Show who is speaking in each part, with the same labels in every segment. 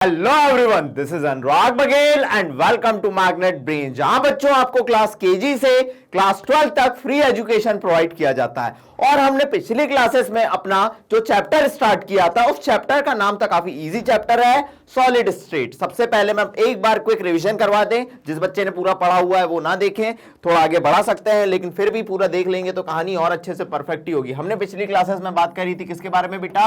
Speaker 1: Hello everyone, this is Anurag Baghel and welcome to Magnet Brain, जहां बच्चों आपको क्लास केजी से क्लास 12 तक फ्री एजुकेशन प्रोवाइड किया जाता है। और हमने पिछली क्लासेस में अपना जो चैप्टर स्टार्ट किया था, उस चैप्टर का नाम था, काफी इजी चैप्टर है, सॉलिड स्टेट। सबसे पहले मैं एक बार क्विक रिवीजन करवा दें, जिस बच्चे ने पूरा पढ़ा हुआ है वो ना देखें, थोड़ा आगे बढ़ा सकते हैं, लेकिन फिर भी पूरा देख लेंगे तो कहानी और अच्छे से परफेक्ट ही होगी। हमने पिछली क्लासेस में बात करी थी किसके बारे में बेटा?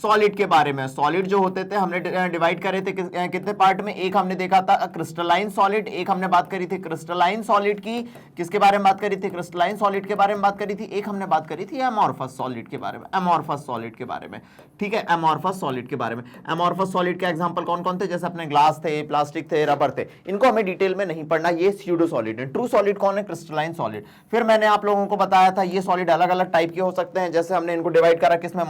Speaker 1: सॉलिड के बारे में। सॉलिड जो होते थे हमने डिवाइड करे थे कितने पार्ट में? एक हमने देखा था क्रिस्टलाइन सॉलिड, एक हमने बात करी थी क्रिस्टलाइन सॉलिड की। किसके बारे में बात करी थी? क्रिस्टलाइन सॉलिड के बारे में बात करी थी। एक हमने बात करी थी एमॉर्फस सॉलिड के बारे में, एमॉर्फस सॉलिड के बारे में, ठीक है, एमॉर्फस सॉलिड के बारे में। एमॉर्फस सॉलिड के एग्जांपल कौन कौन थे? जैसे अपने ग्लास थे, प्लास्टिक थे, रबर थे, इनको हमें डिटेल में नहीं पढ़ना, ये स्यूडो सॉलिड है। ट्रू सॉलिड कौन है? Crystalline solid. फिर मैंने आप लोगों को बताया था ये सॉलिड अलग अलग टाइप के हो सकते हैं, जैसे हमने इनको डिवाइड करा किसमें?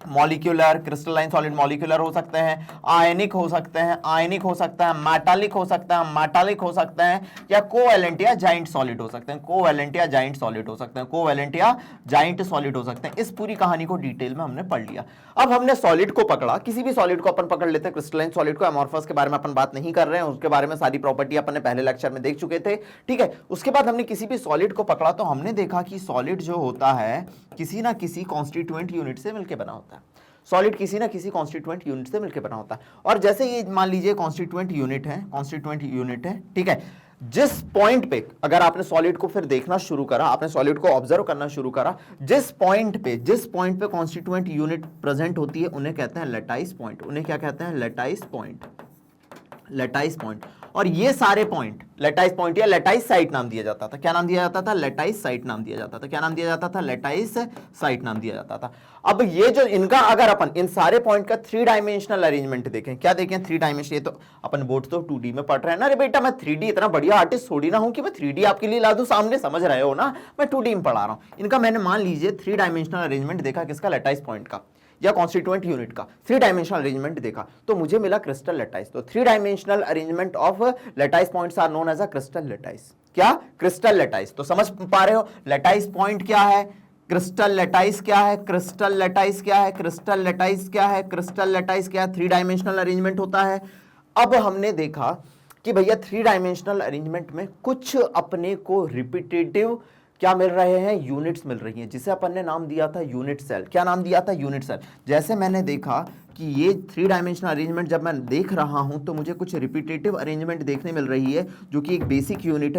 Speaker 1: मॉलिक्यूलर, क्रिस्टलाइन सॉलिड मॉलिक्यूलर हो सकते हैं, आयनिक हो सकते हैं, आयनिक हो सकता है, मेटालिक हो सकता है, मेटालिक हो सकते हैं, या कोवैलेंट या जाइंट सॉलिड हो सकते हैं, कोवैलेंट या जाइंट सॉलिड हो सकते हैं, कोवैलेंट या जाइंट सॉलिड हो सकते हैं। इस पूरी कहानी को डिटेल में हमने पढ़ लिया। अब हमने सॉलिड को पकड़ा, किसी भी सॉलिड को अपन पकड़ लेते हैं, क्रिस्टलाइन सॉलिड को, एमॉर्फस के बारे में अपन बात नहीं कर रहे हैं, उसके बारे में सारी प्रॉपर्टी अपन ने पहले लेक्चर में देख चुके थे, ठीक है। उसके बाद हमने किसी भी सॉलिड को पकड़ा तो हमने देखा कि सॉलिड जो होता है किसी ना किसी कॉन्स्टिट्यूएंट यूनिट से मिलकर बना होता है। सॉलिड किसी ना किसी कॉन्स्टिट्यूएंट यूनिट से मिलकर बना होता है। और जैसे ये मान लीजिए कॉन्स्टिट्यूएंट यूनिट है, ठीक है, जिस पॉइंट पे अगर आपने सॉलिड को फिर देखना शुरू करा, आपने सॉलिड को ऑब्जर्व करना शुरू करा, जिस पॉइंट पे कॉन्स्टिट्यूएंट यूनिट प्रेजेंट होती है उन्हें कहते हैं लैटाइस पॉइंट। उन्हें क्या कहते हैं? लैटाइस पॉइंट, लैटाइस पॉइंट। और ये सारे पॉइंट लैटाइस पॉइंट या लैटाइस साइट नाम दिया जाता था। क्या नाम दिया जाता था? लैटाइस साइट नाम दिया जाता था। क्या नाम दिया जाता था? लैटाइस साइट नाम दिया जाता था। अब ये जो इनका अगर अपन इन सारे पॉइंट का 3 डायमेंशनल अरेंजमेंट देखें, क्या देखें? 3 डायमेंशन। ये तो अपन बोर्ड तो 2D में पढ़ रहे हैं ना। अरे बेटा, मैं 3D इतना बढ़िया आर्टिस्ट थोड़ी ना हूं कि मैं 3D आपके लिए ला दूं सामने, समझ रहे हो ना? मैं 2D में पढ़ा रहा हूं। इनका मैंने मान लीजिए 3 डायमेंशनल अरेंजमेंट देखा, किसका? लैटाइस पॉइंट का या कॉन्स्टिट्यूएंट यूनिट का 3 डायमेंशनल अरेंजमेंट देखा, तो मुझे मिला क्रिस्टल लैटाइस। तो 3 dimensional arrangement of lattice points are known as a crystal lattice. क्या? Crystal lattice. तो समझ पा रहे हो लैटाइस पॉइंट क्या है, क्रिस्टल लैटाइस क्या है, क्रिस्टल लैटाइस क्या है, क्रिस्टल लैटाइस क्या है, क्रिस्टल लैटाइस क्या है? 3 डायमेंशनल अरेंजमेंट होता है। अब हमने देखा कि भैया 3 डायमेंशनल अरेंजमेंट में कुछ अपने को रिपीटेटिव क्या मिल रहे हैं? यूनिट्स मिल रही हैं, जिसे अपन ने नाम दिया था यूनिट सेल। क्या नाम दिया था? Unit cell. जैसे मैंने देखा कि ये 3 डायमेंशनल अरेंजमेंट जब मैं देख रहा हूं तो मुझे कुछ रिपीटेटिव अरेंजमेंट देखने मिल रही है, जो कि एक बेसिक यूनिट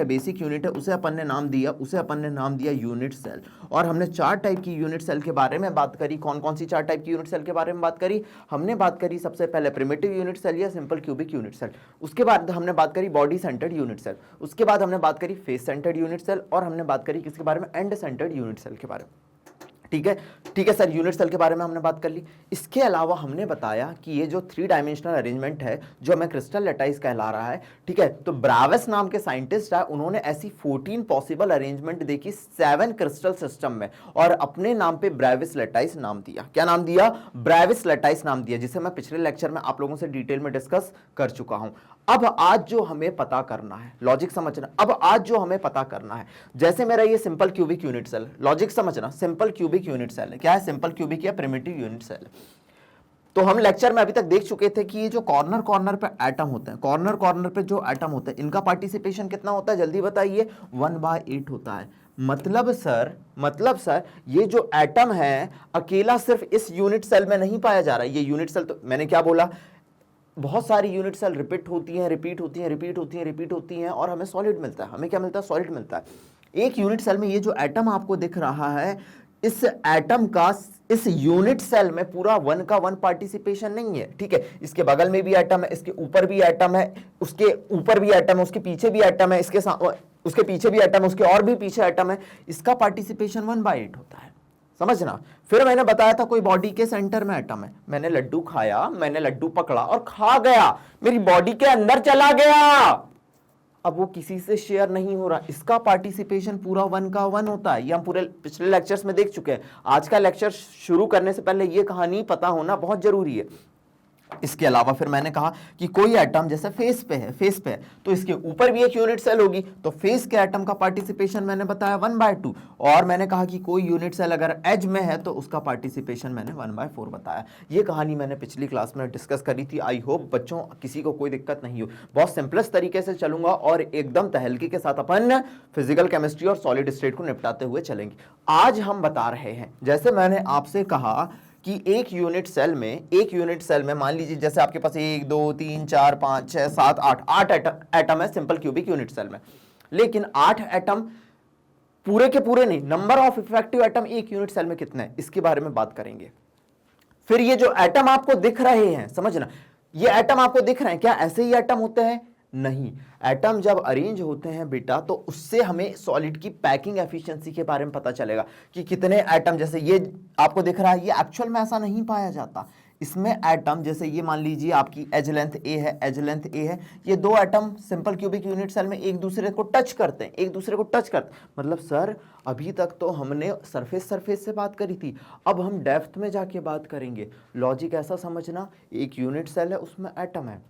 Speaker 1: है, उसे अपन ने नाम दिया यूनिट सेल। और हमने 4 टाइप की यूनिट सेल के बारे में बात करी। कौन कौन सी 4 टाइप की यूनिट सेल के बारे में बात करी? हमने बात करी सबसे पहले प्रिमिटिव यूनिट सेल या सिंपल क्यूबिक यूनिट सेल, उसके बाद हमने बात करी बॉडी सेंटर्ड यूनिट सेल, उसके बाद हमने बात करी फेस सेंटर्ड यूनिट सेल, और हमने बात करी किसके बारे में? एंड सेंटर्ड यूनिट सेल के बारे में। ठीक है सर, यूनिट सेल के बारे में हमने बात कर ली। इसके अलावा हमने बताया कि ये जो 3 डायमेंशनल अरेंजमेंट है, जो हमें क्रिस्टल लैटाइस कहला रहा है, ठीक है, तो ब्रावेस नाम के साइंटिस्ट है, उन्होंने ऐसी 14 पॉसिबल अरेंजमेंट देखी 7 क्रिस्टल सिस्टम में, और अपने नाम पे ब्राविस लैटाइस नाम दिया। क्या नाम दिया? ब्राविस लैटाइस नाम दिया, जिसे मैं पिछले लेक्चर में आप लोगों से डिटेल में डिस्कस कर चुका हूं। अब आज जो हमें पता करना है, लॉजिक समझना, अब आज जो हमें पता करना है, जैसे मेरा ये simple cubic unit cell, logic समझना, सिंपल क्यूबिक यूनिट सेल है। क्या है? सिंपल क्यूबिक या प्रिमिटिव यूनिट सेल। तो हम लेक्चर में अभी तक देख चुके थे कि ये जो कॉर्नर कॉर्नर पे एटम होते हैं, कॉर्नर कॉर्नर पे जो एटम होते हैं, इनका पार्टिसिपेशन कितना होता है? जल्दी बताइए। 1/8 होता है। मतलब सर ये जो एटम है अकेला सिर्फ इस यूनिट सेल में नहीं पाया जा रहा है। ये यूनिट सेल, तो मैंने क्या बोला, बहुत सारी यूनिट सेल रिपीट होती हैं और हमें सॉलिड मिलता है। हमें क्या मिलता है? सॉलिड मिलता है। एक यूनिट सेल में ये जो एटम आपको दिख रहा है, इस एटम का इस यूनिट सेल में पूरा 1 का 1 पार्टिसिपेशन नहीं है, ठीक है। इसके बगल में भी एटम है, इसके ऊपर भी एटम है, उसके ऊपर भी एटम है, उसके पीछे भी एटम है, उसके पीछे भी एटम है, उसके और भी पीछे एटम है। इसका पार्टिसिपेशन 1/8 होता है, समझना। फिर मैंने बताया था कोई बॉडी के सेंटर में एटम है, मैंने लड्डू खाया, मैंने लड्डू पकड़ा और खा गया, मेरी बॉडी के अंदर चला गया, अब वो किसी से शेयर नहीं हो रहा, इसका पार्टिसिपेशन पूरा 1 का 1 होता है। ये हम पूरे पिछले लेक्चर्स में देख चुके हैं। आज का लेक्चर शुरू करने से पहले ये कहानी पता होना बहुत जरूरी है। इसके अलावा फिर मैंने कहा कि कोई एटम जैसे फेस पे है तो इसके ऊपर भी एक यूनिट सेल होगी, तो फेस के एटम का पार्टिसिपेशन मैंने बताया 1/2, और मैंने कहा कि कोई यूनिट सेल अगर एज में है तो उसका पार्टिसिपेशन मैंने 1/4 बताया। ये कहानी मैंने पिछली क्लास में डिस्कस करी थी। आई होप बच्चों किसी को कोई दिक्कत नहीं हो, बहुत सिंपलेस्ट तरीके से चलूंगा और एकदम तहलकी के साथ अपन फिजिकल केमिस्ट्री और सॉलिड स्टेट को निपटाते हुए चलेंगे। आज हम बता रहे हैं, जैसे मैंने आपसे कहा कि एक यूनिट सेल में मान लीजिए जैसे आपके पास 1 2 3 4 5 6 7 8 एटम है सिंपल क्यूबिक यूनिट सेल में, लेकिन 8 एटम पूरे के पूरे नहीं, नंबर ऑफ इफेक्टिव एटम एक यूनिट सेल में कितने हैं इसके बारे में बात करेंगे। फिर ये जो एटम आपको दिख रहे हैं, समझना, ये एटम आपको दिख रहे हैं, क्या ऐसे ही एटम होते हैं? नहीं, एटम जब अरेंज होते हैं बेटा तो उससे हमें सॉलिड की पैकिंग एफिशिएंसी के बारे में पता चलेगा कि कितने एटम, जैसे ये आपको दिख रहा है, ये एक्चुअल में ऐसा नहीं पाया जाता। इसमें एटम जैसे ये मान लीजिए आपकी एज लेंथ ए है, ये दो atom simple cubic unit cell में एक दूसरे को टच करते हैं, मतलब सर अभी तक तो हमने सरफेस से बात करी थी, अब हम डेप्थ में जाके बात करेंगे। लॉजिक ऐसा समझना, एक यूनिट सेल है उसमें एटम है,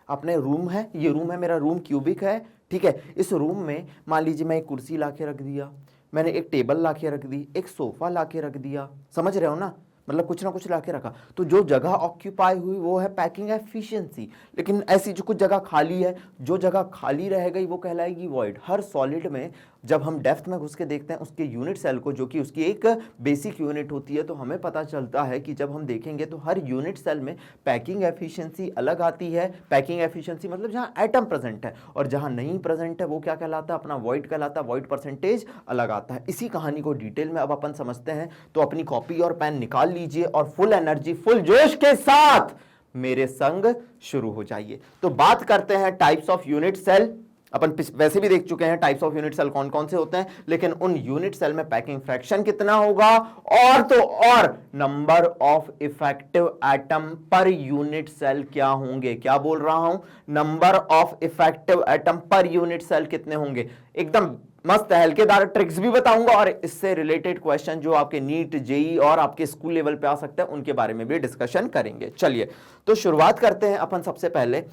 Speaker 1: अपने रूम है, ये रूम है मेरा, रूम क्यूबिक है, ठीक है। इस रूम में मान लीजिए मैं एक कुर्सी लाके रख दिया, मैंने एक टेबल लाके रख दी, एक सोफा लाके रख दिया, समझ रहे हो ना, मतलब कुछ ना कुछ लाके रखा, तो जो जगह ऑक्यूपाई हुई वो है पैकिंग एफिशिएंसी। लेकिन ऐसी जो कुछ जगह खाली है, जो जगह खाली रह गई वो कहलाएगी वॉइड। हर सॉलिड में जब हम डेप्थ में घुस के देखते हैं उसके यूनिट सेल को, जो कि उसकी एक बेसिक यूनिट होती है, तो हमें पता चलता है कि जब हम देखेंगे तो हर यूनिट सेल में पैकिंग एफिशिएंसी अलग आती है। पैकिंग एफिशिएंसी मतलब जहां एटम प्रेजेंट है, और जहां नहीं प्रेजेंट है वो क्या कहलाता है? अपना वॉइड कहलाता है, वॉइड परसेंटेज अलग आता है। इसी कहानी को डिटेल में अब अपन समझते हैं, तो अपनी कॉपी और पेन निकाल लीजिए और फुल एनर्जी फुल जोश के साथ मेरे संग शुरू हो जाइए। तो बात करते हैं टाइप्स ऑफ यूनिट सेल। अपन वैसे भी देख चुके हैं टाइप्स ऑफ यूनिट सेल कौन कौन से होते हैं, लेकिन उन यूनिट सेल में पैकिंग फ्रैक्शन कितना होगा, और तो और number of effective atom per unit cell क्या होंगे। क्या बोल रहा हूं? Number of effective atom per unit cell कितने होंगे। एकदम मस्त हल्केदार ट्रिक्स भी बताऊंगा, और इससे रिलेटेड क्वेश्चन जो आपके नीट जेई और आपके स्कूल लेवल पे आ सकते हैं उनके बारे में भी डिस्कशन करेंगे। चलिए तो शुरुआत करते हैं अपन। सबसे पहले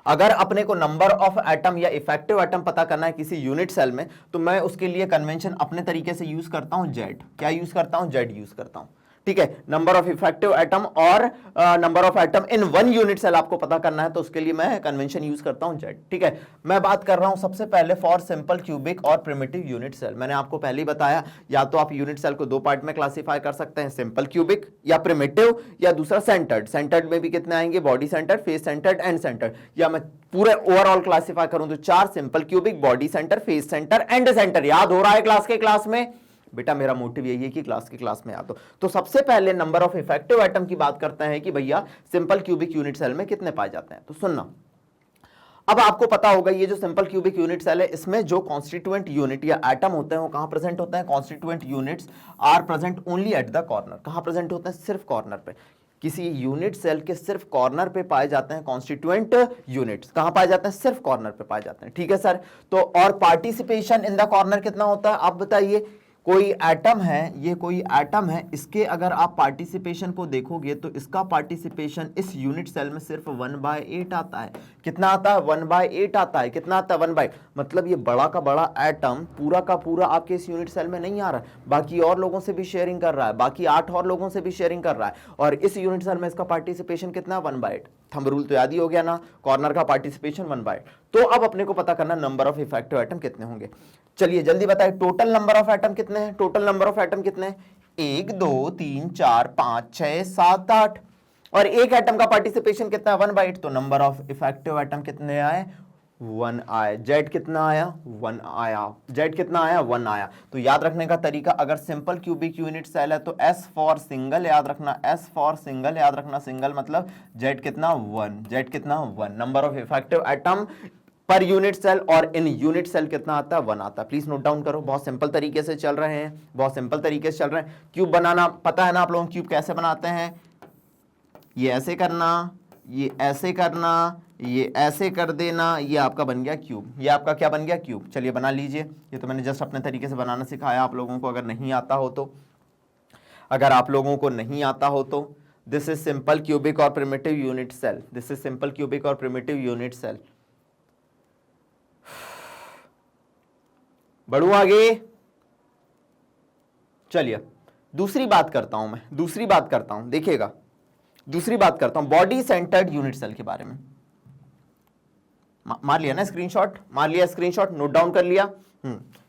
Speaker 1: अगर अपने को नंबर ऑफ एटम या इफेक्टिव एटम पता करना है किसी यूनिट सेल में, तो मैं उसके लिए कन्वेंशन अपने तरीके से यूज करता हूं, जेड। क्या यूज करता हूं? जेड यूज करता हूं, ठीक है। नंबर ऑफ इफेक्टिव एटम और number of atom in one unit cell आपको पता करना है, तो उसके लिए मैं कन्वेंशन यूज करता हूं जेड, ठीक है। मैं बात कर रहा हूं सबसे पहले फॉर सिंपल क्यूबिक और प्रिमिटिव यूनिट सेल। मैंने आपको पहले ही बताया, या तो आप यूनिट सेल को दो पार्ट में क्लासिफाई कर सकते हैं, सिंपल क्यूबिक या प्रिमिटिव, या दूसरा सेंटर्ड। सेंटर्ड में भी कितने आएंगे? Body centred, face centred, and centred. या मैं पूरे ओवरऑल क्लासिफाई करूं तो 4 simple cubic, body centre, face centre, and centre. याद हो रहा है क्लास में? बेटा मेरा मोटिव यही है कि क्लास में याद हो। तो सबसे पहले नंबर ऑफ इफेक्टिव एटम की बात करते हैं कि भैया सिंपल क्यूबिक यूनिट सेल में कितने पाए जाते हैं। तो सुनना, अब आपको पता होगा ये जो सिंपल क्यूबिक यूनिट सेल है, इसमें जो कॉन्स्टिट्यूएंट यूनिट या एटम होते हैं वो कहां प्रेजेंट होते हैं? Constituent units are present only at the corner. कहां प्रेजेंट होते हैं? सिर्फ कॉर्नर पे। किसी यूनिट सेल के सिर्फ कॉर्नर पे पाए जाते हैं कॉन्स्टिट्यूएंट यूनिट्स। कहां पाए जाते हैं? सिर्फ कॉर्नर पे पाए जाते हैं, ठीक है सर। तो और पार्टिसिपेशन इन द कॉर्नर कितना होता है आप बताइए। कोई एटम है, ये कोई एटम है, इसके अगर आप पार्टिसिपेशन को देखोगे तो इसका पार्टिसिपेशन इस यूनिट सेल में सिर्फ 1/8 आता है। कितना आता है? 1/8 आता है। कितना आता है? 1/8। मतलब ये बड़ा का बड़ा एटम पूरा का पूरा आपके इस यूनिट सेल में नहीं आ रहा है, बाकी और लोगों से भी शेयरिंग कर रहा है, बाकी 8 और लोगों से भी शेयरिंग कर रहा है, और इस यूनिट सेल में इसका पार्टिसिपेशन कितना? 1/8। थंब रूल तो याद ही हो गया ना, कॉर्नर का पार्टिसिपेशन 1/8। तो अब अपने को पता करना नंबर ऑफ इफेक्टिव एटम कितने होंगे। चलिए जल्दी बताइए, टोटल नंबर ऑफ एटम कितने हैं? टोटल नंबर ऑफ एटम कितने हैं? 1 2 3 4 5 6 7 8, और एक एटम का पार्टिसिपेशन कितना है? 1/8। तो नंबर ऑफ इफेक्टिव एटम कितने आए? 1 आए। जेड कितना आया? 1 आया। जेड कितना आया? 1 आया। तो याद रखने का तरीका, अगर सिंपल क्यूबिक यूनिट सेल है तो एस फॉर सिंगल याद रखना, एस फॉर सिंगल याद रखना, सिंगल मतलब जेड कितना? 1। जेड कितना? 1। Number of effective atom per unit cell, और इन यूनिट सेल कितना आता है? 1 आता है। प्लीज नोट डाउन करो, बहुत सिंपल तरीके से चल रहे हैं, बहुत सिंपल तरीके से चल रहे हैं। क्यूब बनाना पता है ना आप लोगों को? क्यूब कैसे बनाते हैं? ये ऐसे करना, ये ऐसे करना, ये ऐसे कर देना, ये आपका बन गया क्यूब। ये आपका क्या बन गया? क्यूब। चलिए बना लीजिए। ये तो मैंने जस्ट अपने तरीके से बनाना सिखाया आप लोगों को, अगर नहीं आता हो तो, अगर आप लोगों को नहीं आता हो तो दिस इज सिंपल क्यूबिक और primitive unit cell, this is simple cubic और प्रिमिटिव यूनिट सेल। बढ़ू आगे, चलिए दूसरी बात करता हूं मैं, दूसरी बात करता हूं, देखिएगा दूसरी बात करता हूं बॉडी सेंटर्ड यूनिट सेल के बारे में। मार लिया ना स्क्रीनशॉट, मार लिया स्क्रीनशॉट, नोट डाउन कर लिया।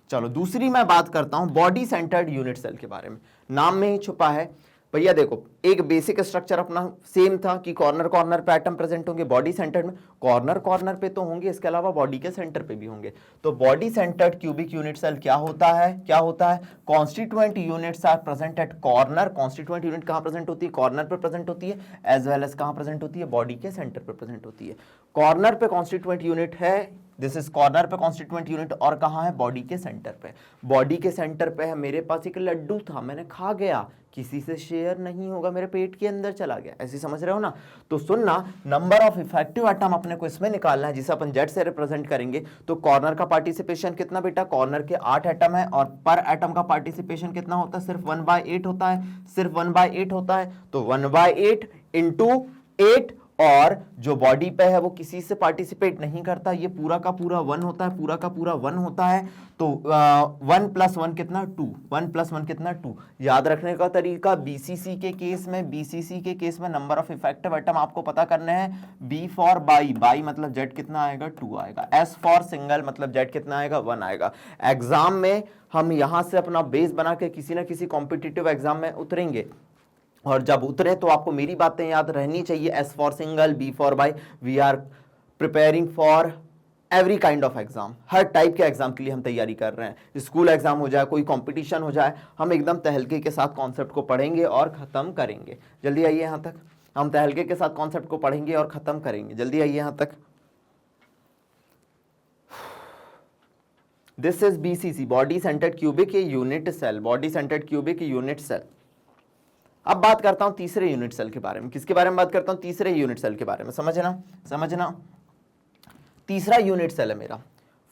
Speaker 1: चलो दूसरी मैं बात करता हूं बॉडी सेंटर्ड यूनिट सेल के बारे में। नाम में ही छुपा है भैया, देखो एक बेसिक स्ट्रक्चर अपना सेम था कि कॉर्नर कॉर्नर पे एटम प्रेजेंट होंगे। बॉडी सेंटर्ड में कॉर्नर कॉर्नर पे तो होंगे, इसके अलावा बॉडी के सेंटर पे भी होंगे। तो body centred cubic unit cell क्या होता है, क्या होता है? Constituent units are present at corner. Constituent unit कहां प्रेजेंट होती है? कॉर्नर पे प्रेजेंट होती है, एज वेल एज कहां प्रेजेंट होती है? बॉडी के सेंटर पे प्रेजेंट होती है। कॉर्नर पे कॉन्स्टिट्यूएंट यूनिट है, दिस इज कॉर्नर पे कॉन्स्टिट्यूएंट यूनिट, और कहां है? बॉडी के सेंटर पे। बॉडी के सेंटर पे है, मेरे पास एक लड्डू था, मैंने खा गया, किसी से शेयर नहीं होगा, मेरे पेट के अंदर चला गया, ऐसे समझ रहे हो ना? तो सुनना, नंबर ऑफ इफेक्टिव एटम अपने को इसमें निकालना है, जिसे अपन जेड से रिप्रेजेंट करेंगे। तो कॉर्नर का पार्टिसिपेशन कितना बेटा? कॉर्नर के 8 एटम है, और पर एटम का पार्टिसिपेशन कितना होता है? सिर्फ 1/8 होता है, सिर्फ 1/8 होता है। तो 1/8 इंटू 8, और जो बॉडी पे है वो किसी से पार्टिसिपेट नहीं करता, ये पूरा का पूरा 1 होता है, पूरा का पूरा 1 होता है। तो 1 + 1 कितना? 2। 1 + 1 कितना? 2। याद रखने का तरीका, बीसीसी के केस में, बीसीसी के केस में नंबर ऑफ इफेक्टिव एटम आपको पता करने हैं। बी फॉर बाई, बाई मतलब जेड कितना आएगा? 2 आएगा। एस फॉर सिंगल मतलब जेड कितना आएगा? 1 आएगा। एग्जाम में हम यहां से अपना बेस बना के किसी ना किसी कॉम्पिटिटिव एग्जाम में उतरेंगे, और जब उतरे तो आपको मेरी बातें याद रहनी चाहिए। S for single, B for bi, we are preparing for every kind of exam. हर टाइप के एग्जाम के लिए हम तैयारी कर रहे हैं। स्कूल एग्जाम हो जाए, कोई कंपटीशन हो जाए, हम एकदम तहलके के साथ कॉन्सेप्ट को पढ़ेंगे और खत्म करेंगे। जल्दी आइए यहां तक, हम तहलके के साथ कॉन्सेप्ट को पढ़ेंगे और खत्म करेंगे। जल्दी आइए यहां तक। This is BCC, body centred cubic unit cell, body centred cubic unit cell. अब बात करता हूं तीसरे यूनिट सेल के बारे में। किसके बारे में बात करता हूं? तीसरे यूनिट सेल के बारे में। समझना, समझना। तीसरा यूनिट सेल है मेरा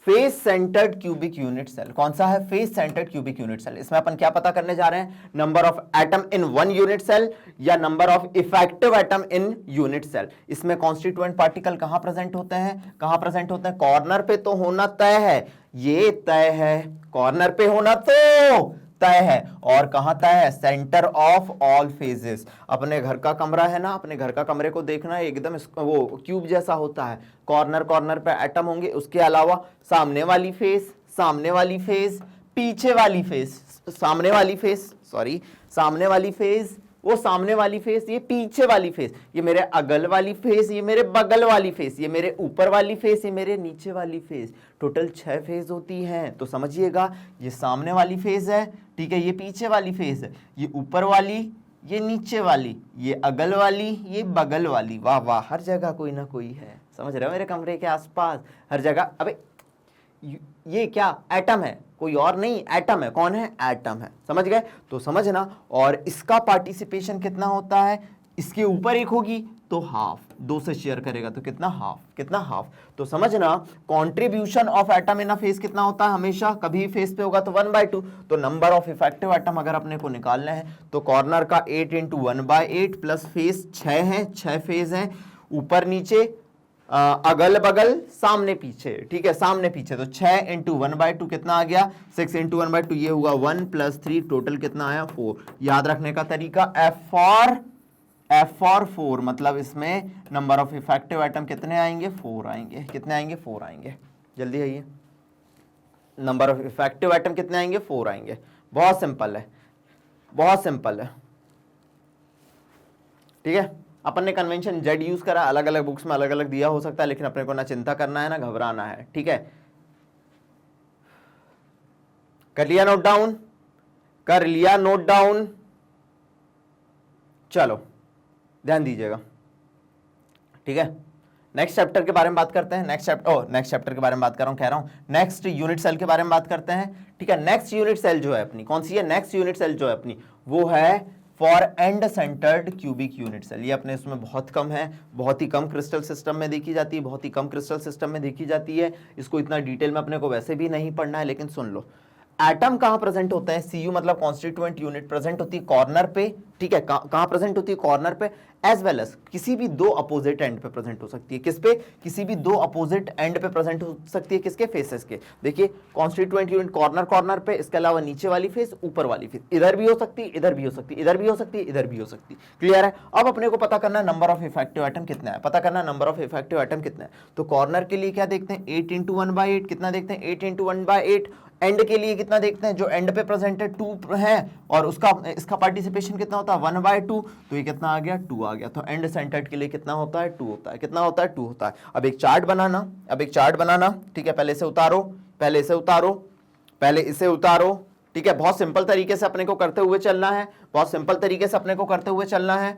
Speaker 1: face centred cubic unit cell. कौन सा है? Face centred cubic unit cell. इसमें अपन क्या पता करने जा रहे हैं? Number of atom in 1 unit cell या number of effective atom in unit cell. इसमें कॉन्स्टिट्यूएंट पार्टिकल कहां प्रेजेंट होते हैं? कहां प्रेजेंट होते हैं? कॉर्नर पे तो होना तय है, ये तय है, कॉर्नर पे होना तो तय है। और कहां तय है? Centre of all phases. अपने घर का कमरा है ना, अपने घर का कमरे को देखना है, एकदम वो क्यूब जैसा होता है। कॉर्नर कॉर्नर पे एटम होंगे, उसके अलावा सामने वाली फेस, सामने वाली फेस, पीछे वाली फेस, सामने वाली फेस, सॉरी सामने वाली फेस, वो सामने वाली फेस, ये पीछे वाली फेस, ये मेरे अगल वाली फेस, ये मेरे बगल वाली फेस, ये मेरे ऊपर वाली फेस, ये मेरे नीचे वाली फेस। टोटल 6 फेज होती हैं। तो समझिएगा, ये सामने वाली फेस है, ठीक है, ये पीछे वाली फेस है, ये ऊपर वाली, ये नीचे वाली, ये अगल वाली, ये बगल वाली। वाह वाह, हर जगह कोई ना कोई है। समझ रहे हो? मेरे कमरे के आसपास हर जगह। अबे ये क्या? एटम है, कोई और नहीं, एटम है। कौन है? एटम है। समझ गए? तो समझना। और इसका पार्टिसिपेशन कितना होता है? इसके ऊपर एक होगी तो हाफ, 2 से शेयर करेगा तो कितना? हाफ। कितना? हाफ। तो समझना, contribution of atom in a face कितना होता है? हमेशा कभी फेस पे होगा तो 1/2। तो नंबर ऑफ इफेक्टिव एटम अगर अपने को निकालना है तो कॉर्नर का 8 इंटू 1/8 प्लस फेस 6 है, 6 फेज हैं, ऊपर नीचे अगल बगल सामने पीछे, ठीक है, सामने पीछे। तो 6 इंटू 1/2 कितना आ गया? 6 इंटू 1/2, ये हुआ 1 + 3, टोटल कितना आया? 4। याद रखने का तरीका, F फॉर 4, मतलब इसमें नंबर ऑफ इफेक्टिव एटम कितने आएंगे? 4 आएंगे। कितने आएंगे? 4 आएंगे। जल्दी आइए, नंबर ऑफ इफेक्टिव एटम कितने आएंगे? 4 आएंगे। बहुत सिंपल है, बहुत सिंपल है, ठीक है। अपन ने कन्वेंशन जेड यूज करा, अलग अलग बुक्स में अलग अलग दिया हो सकता है, लेकिन अपने को ना चिंता करना है ना घबराना है, ठीक है। कर लिया नोट डाउन? कर लिया नोट डाउन? चलो ध्यान दीजिएगा, ठीक है। नेक्स्ट चैप्टर के बारे में बात करते हैं। नेक्स्ट चैप्टर के बारे में बात कर रहा हूं, कह रहा हूं नेक्स्ट यूनिट सेल के बारे में बात करते हैं, ठीक है। नेक्स्ट यूनिट सेल जो है अपनी, कौन सी है? नेक्स्ट यूनिट सेल जो है अपनी, वो है for end centered cubic unit cell. ये अपने इसमें बहुत कम है, बहुत ही कम क्रिस्टल सिस्टम में देखी जाती है, बहुत ही कम क्रिस्टल सिस्टम में देखी जाती है। इसको इतना डिटेल में अपने को वैसे भी नहीं पढ़ना है, लेकिन सुन लो, एटम कहां प्रेजेंट होता है, सीयू मतलब कॉन्स्टिट्यूएंट यूनिट प्रेजेंट होती है कॉर्नर पे, ठीक है, कहां प्रेजेंट होती है, कॉर्नर पे, एज वेल एज किसी भी दो अपोजिट एंड पे प्रेजेंट हो सकती है, किस पे, किसी भी दो अपोजिट एंड पे प्रेजेंट हो सकती है, किसके, फेसेस के। देखिए कॉन्स्टिट्यूएंट यूनिट कॉर्नर कॉर्नर पे, इसके अलावा नीचे वाली फेस, ऊपर वाली फेस, इधर भी हो सकती है, इधर भी हो सकती है, इधर भी हो सकती है, इधर भी हो सकती है। क्लियर है। अब अपने को पता करना है नंबर ऑफ इफेक्टिव एटम कितना है, पता करना नंबर ऑफ इफेक्टिव एटम कितना है। तो कॉर्नर के लिए क्या देखते हैं, 8 इंटू 1/8, कितना देखते हैं, 8 इंटू 1/8। एंड के लिए कितना देखते हैं, जो एंड पे प्रेजेंट है 2 है, और उसका इसका पार्टिसिपेशन कितना होता है, 1/2, तो ये कितना आ गया, 2 आ गया। तो एंड सेंटर्ड के लिए कितना होता है, 2 होता है, कितना होता है, 2 होता है। अब एक चार्ट बनाना, अब एक चार्ट बनाना, ठीक है, पहले इसे उतारो, पहले इसे उतारो, पहले इसे उतारो, ठीक है। बहुत सिंपल तरीके से अपने को करते हुए चलना है, बहुत सिंपल तरीके से अपने को करते हुए चलना है।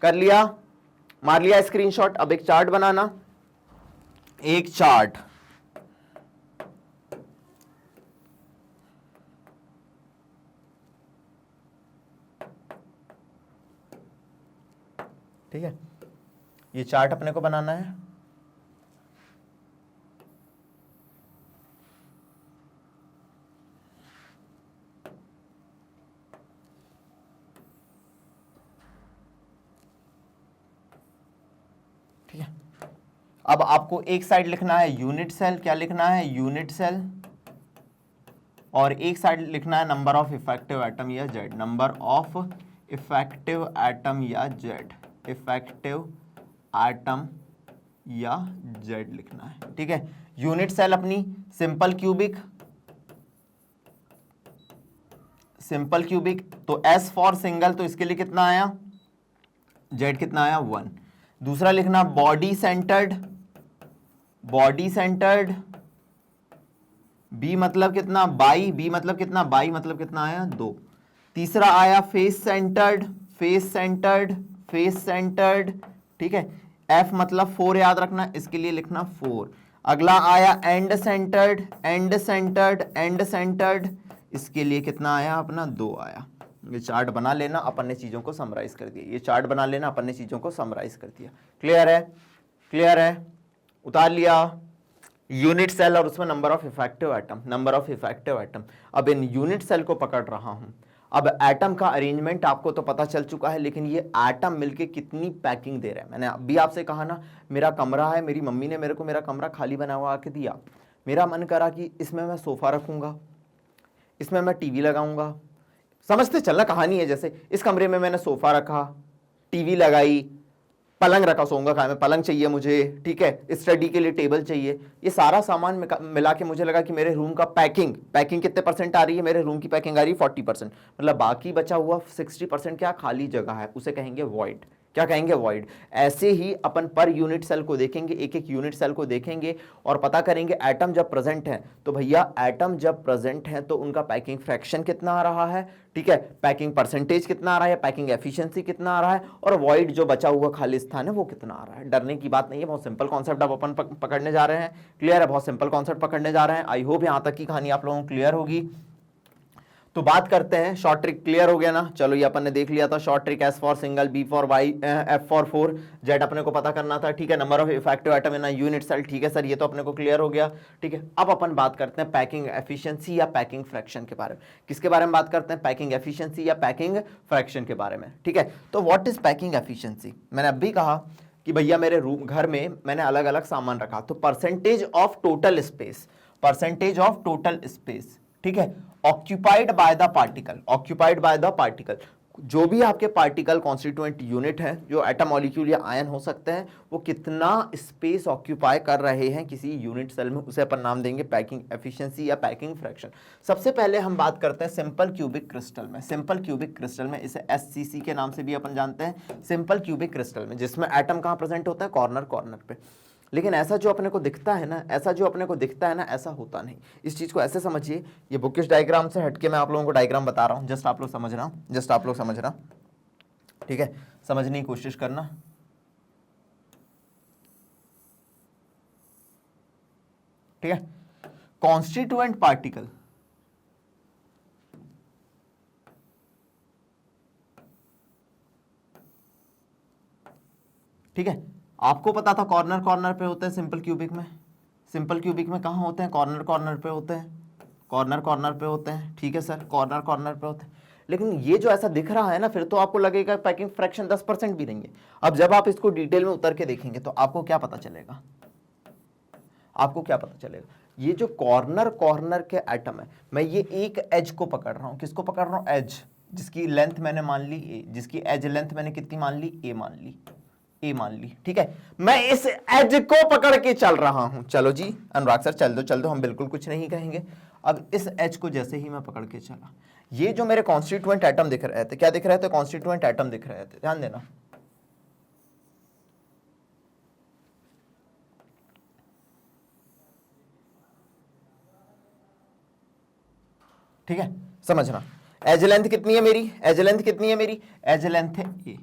Speaker 1: कर लिया, मार लिया स्क्रीनशॉट। अब एक चार्ट बनाना, एक चार्ट, ठीक है, ये चार्ट अपने को बनाना है। ठीक है, अब आपको एक साइड लिखना है यूनिट सेल, क्या लिखना है, यूनिट सेल, और एक साइड लिखना है नंबर ऑफ इफेक्टिव एटम या Z, number of effective atom या जेड, इफेक्टिव एटम या जेड लिखना है। ठीक है, यूनिट सेल अपनी सिंपल क्यूबिक, सिंपल क्यूबिक, तो एस फॉर सिंगल, तो इसके लिए कितना आया, जेड कितना आया, 1। दूसरा लिखना body centered, body centered, B मतलब कितना, बाई, बी मतलब कितना, बाई मतलब कितना आया, 2। तीसरा आया face centred, face centred, face centred, ठीक है, एफ मतलब 4 याद रखना, इसके लिए लिखना 4। अगला आया and centred, and centred, and centred, इसके लिए कितना आया अपना, 2 आया। ये चार्ट बना लेना, अपन ने चीजों को समराइज कर दिया, ये चार्ट बना लेना, अपन ने चीजों को समराइज कर दिया। क्लियर है, क्लियर है, उतार लिया यूनिट सेल और उसमें number of effective atom, number of effective atom. अब इन यूनिट सेल को पकड़ रहा हूं। अब एटम का अरेंजमेंट आपको तो पता चल चुका है, लेकिन ये एटम मिलके कितनी पैकिंग दे रहे हैं। मैंने अभी आपसे कहा ना, मेरा कमरा है, मेरी मम्मी ने मेरे को मेरा कमरा खाली बना हुआ आके दिया, मेरा मन करा कि इसमें मैं सोफा रखूंगा, इसमें मैं टीवी लगाऊंगा। समझते चलना कहानी है, जैसे इस कमरे में मैंने सोफा रखा, टीवी लगाई, पलंग रखा, सोऊंगा कहाँ में, पलंग चाहिए मुझे, ठीक है, स्टडी के लिए टेबल चाहिए। ये सारा सामान मिला के मुझे लगा कि मेरे रूम का पैकिंग, पैकिंग कितने परसेंट आ रही है, मेरे रूम की पैकिंग आ रही है 40%, मतलब बाकी बचा हुआ 60% क्या खाली जगह है, उसे कहेंगे वॉइड। क्या कहेंगे, वॉइड। ऐसे ही अपन पर यूनिट सेल को देखेंगे, एक एक यूनिट सेल को देखेंगे और पता करेंगे एटम जब प्रेजेंट है तो भैया एटम जब प्रेजेंट है तो उनका पैकिंग फ्रैक्शन कितना आ रहा है, ठीक है, पैकिंग परसेंटेज कितना आ रहा है, पैकिंग एफिशिएंसी कितना आ रहा है, और वॉइड जो बचा हुआ खाली स्थान है वो कितना आ रहा है। डरने की बात नहीं है, बहुत सिंपल कॉन्सेप्ट अब अपन पकड़ने जा रहे हैं। क्लियर है, बहुत सिंपल कॉन्सेप्ट पकड़ने जा रहे हैं। आई होप यहां तक की कहानी आप लोगों को क्लियर होगी। तो बात करते हैं, शॉर्ट ट्रिक क्लियर हो गया ना, चलो ये अपन ने देख लिया था short trick, S for single, B for Y, F for 4, Z अपने को पता करना था, ठीक है, number of effective atom in unit cell, ठीक है सर, ये तो अपने को क्लियर हो गया। ठीक है, अब अपन बात करते हैं पैकिंग एफिशिएंसी या पैकिंग फ्रैक्शन के बारे में। किसके बारे में बात करते हैं, पैकिंग एफिशिएंसी या पैकिंग फ्रैक्शन के बारे में। ठीक है, तो व्हाट इज पैकिंग एफिशिएंसी। मैंने अभी कहा कि भैया मेरे रूम घर में मैंने अलग अलग सामान रखा, तो percentage of total space, percentage of total space, ठीक है, occupied by the particle, occupied by the particle, जो भी आपके पार्टिकल कॉन्स्टिट्यूएंट यूनिट है, जो एटम मॉलिक्यूल या आयन हो सकते हैं, वो कितना स्पेस ऑक्यूपाई कर रहे हैं किसी यूनिट सेल में, उसे अपन नाम देंगे पैकिंग एफिशिएंसी या पैकिंग फ्रैक्शन। सबसे पहले हम बात करते हैं सिंपल क्यूबिक क्रिस्टल में, सिंपल क्यूबिक क्रिस्टल में, इसे एससीसी के नाम से भी अपन जानते हैं, सिंपल क्यूबिक क्रिस्टल में, जिसमें एटम कहां प्रेजेंट होता है, कॉर्नर कॉर्नर पे। लेकिन ऐसा जो अपने को दिखता है ना, ऐसा जो अपने को दिखता है ना, ऐसा होता नहीं। इस चीज को ऐसे समझिए, ये बुकिश डायग्राम से हटके मैं आप लोगों को डायग्राम बता रहा हूं, जस्ट आप लोग समझना, जस्ट आप लोग समझना, ठीक है, समझने की कोशिश करना। ठीक है, कॉन्स्टिट्यूएंट पार्टिकल, ठीक है, आपको पता था कॉर्नर कॉर्नर पे होते हैं सिंपल क्यूबिक में, सिंपल क्यूबिक में कहां होते हैं, कॉर्नर कॉर्नर पे होते हैं। कॉर्नर कॉर्नर पे होते हैं, ठीक है सर, कॉर्नर कॉर्नर पे होते हैं। लेकिन ये जो ऐसा दिख रहा है ना, फिर तो आपको लगेगा पैकिंग फ्रैक्शन 10% भी नहीं है। अब जब आप इसको डिटेल में उतर के देखेंगे तो आपको क्या पता चलेगा, आपको क्या पता चलेगा, ये जो कॉर्नर कॉर्नर के एटम है, मैं ये एक एज को पकड़ रहा हूं, किसको पकड़ रहा हूं, एज, जिसकी लेंथ मैंने मान ली ए, जिसकी एज लेंथ मैंने कितनी मान ली, ए मान ली, ए मान ली, ठीक है। मैं इस एज को पकड़ के चल रहा हूं, चलो जी अनुराग सर चल दो, हम बिल्कुल कुछ नहीं कहेंगे। अब इस एज को जैसे ही मैं पकड़ के चला, ये जो मेरे कॉन्स्टिट्यूएंट एटम दिख रहे थे, क्या दिख रहे थे, कॉन्स्टिट्यूएंट एटम दिख रहे थे, ध्यान देना, ठीक है, समझना। एज लेंथ कितनी है मेरी, एज लेंथ कितनी है मेरी, एज लेंथ है ए,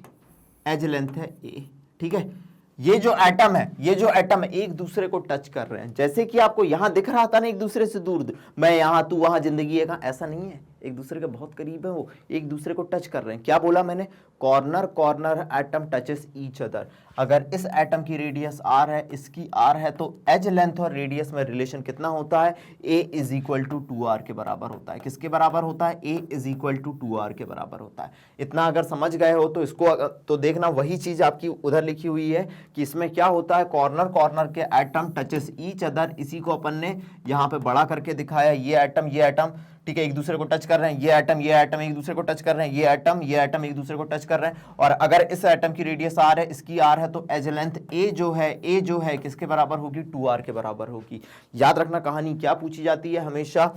Speaker 1: एज लेंथ है ए, ठीक है। ये जो एटम है, ये जो एटम है एक दूसरे को टच कर रहे हैं, जैसे कि आपको यहां दिख रहा था ना एक दूसरे से दूर, मैं यहां तू वहां जिंदगी है कहां, ऐसा नहीं है, एक दूसरे के बहुत करीब है, वो एक दूसरे को टच कर रहे हैं। क्या बोला मैंने, corner corner atom touches each other. अगर इस एटम की रेडियस आर है, इसकी आर है, तो एज लेंथ और रेडियस में रिलेशन कितना होता है, ए इज इक्वल टू 2r के बराबर होता है। किसके बराबर होता है, ए इज इक्वल टू 2r के बराबर होता है। इतना अगर समझ गए हो तो इसको तो देखना वही चीज आपकी उधर लिखी हुई है कि इसमें क्या होता है, कॉर्नर कॉर्नर के एटम टचेस ईच अदर, इसी को अपन ने यहाँ पे बड़ा करके दिखाया, ये एटम ठीक है एक दूसरे को टच कर रहे हैं, ये एटम एक दूसरे को टच कर रहे हैं, ये एटम एक दूसरे को टच कर रहे हैं। और अगर इस एटम की रेडियस आर है, इसकी आर है, तो एज लेंथ ए जो है किसके बराबर होगी, 2r के बराबर होगी। याद रखना कहानी क्या पूछी जाती है हमेशा,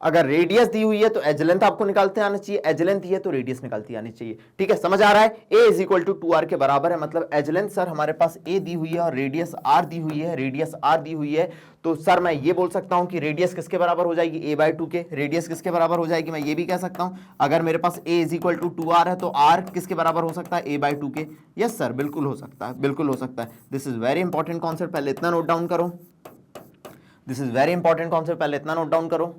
Speaker 1: अगर रेडियस दी हुई है तो एज लेंथ आपको निकालते आना चाहिए, एज लेंथ है तो रेडियस निकालती आनी चाहिए, ठीक है, समझ आ रहा है। ए इज इक्वल टू 2r के बराबर है, मतलब एज लेंथ सर हमारे पास ए दी हुई है और रेडियस आर दी हुई है, रेडियस आर दी हुई है, तो सर मैं ये बोल सकता हूं कि रेडियस किसके बराबर हो जाएगी, a/2 के, रेडियस किसके बराबर हो जाएगी, मैं ये भी कह सकता हूं अगर मेरे पास a is equal to 2r है तो r किसके बराबर हो सकता है, a/2 के। यस सर बिल्कुल हो सकता है, बिल्कुल हो सकता है। This is very important concept, पहले इतना नोट डाउन करो, this is very important concept, पहले इतना नोट डाउन करो।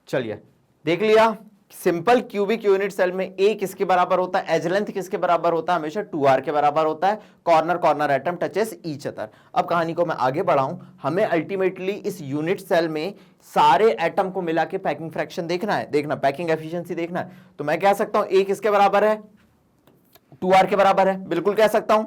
Speaker 1: चलिए देख लिया, सिंपल क्यूबिक यूनिट सेल में ए किसके बराबर होता है, एज लेंथ किसके बराबर होता है, हमेशा 2r के बराबर होता है, corner corner atom touches each other. अब कहानी को मैं आगे बढ़ाऊं, हमें अल्टीमेटली इस यूनिट सेल में सारे एटम को मिला के पैकिंग फ्रैक्शन देखना है, देखना पैकिंग एफिशिएंसी देखना है। तो मैं कह सकता हूं ए किसके बराबर है, 2r के बराबर है, बिल्कुल कह सकता हूं।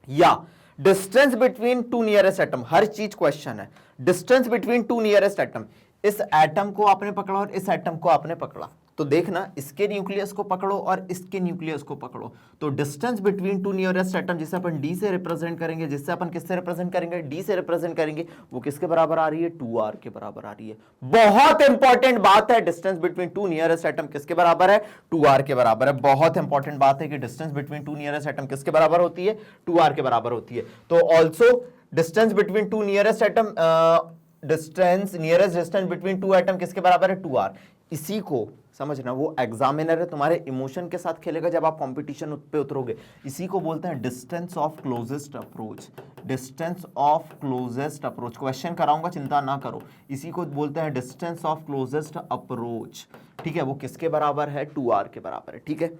Speaker 1: या distance between two nearest atom, हर चीज क्वेश्चन है, distance between two nearest atom, इस एटम को आपने पकड़ा और इस एटम को आपने पकड़ा, तो देखना इसके न्यूक्लियस को पकड़ो और इसके न्यूक्लियस को पकड़ो, तो distance between two nearest atom जिसे अपन डी से रिप्रेजेंट करेंगे, जिससे अपन किससे रिप्रेजेंट करेंगे, डी से रिप्रेजेंट करेंगे, वो किसके बराबर आ रही है, 2r के बराबर आ रही है। बहुत इंपॉर्टेंट बात है, distance between two nearest atom किसके बराबर है, 2r के बराबर है। बहुत इंपॉर्टेंट बात है कि distance between two nearest atom किसके बराबर होती है, 2r के बराबर होती है। तो also distance between two nearest atom, nearest distance between to atom किसके बराबर है, 2r। इसी को समझना, वो एग्जामिनर है तुम्हारे इमोशन के साथ खेलेगा जब आप कंपटीशन पे उतरोगे, इसी को बोलते हैं distance of closest approach, distance of closest approach. Question कराऊंगा चिंता ना करो, इसी को बोलते हैं डिस्टेंस ऑफ क्लोजेस्ट अप्रोच, ठीक है, वो किसके बराबर है, 2r के बराबर है, ठीक है।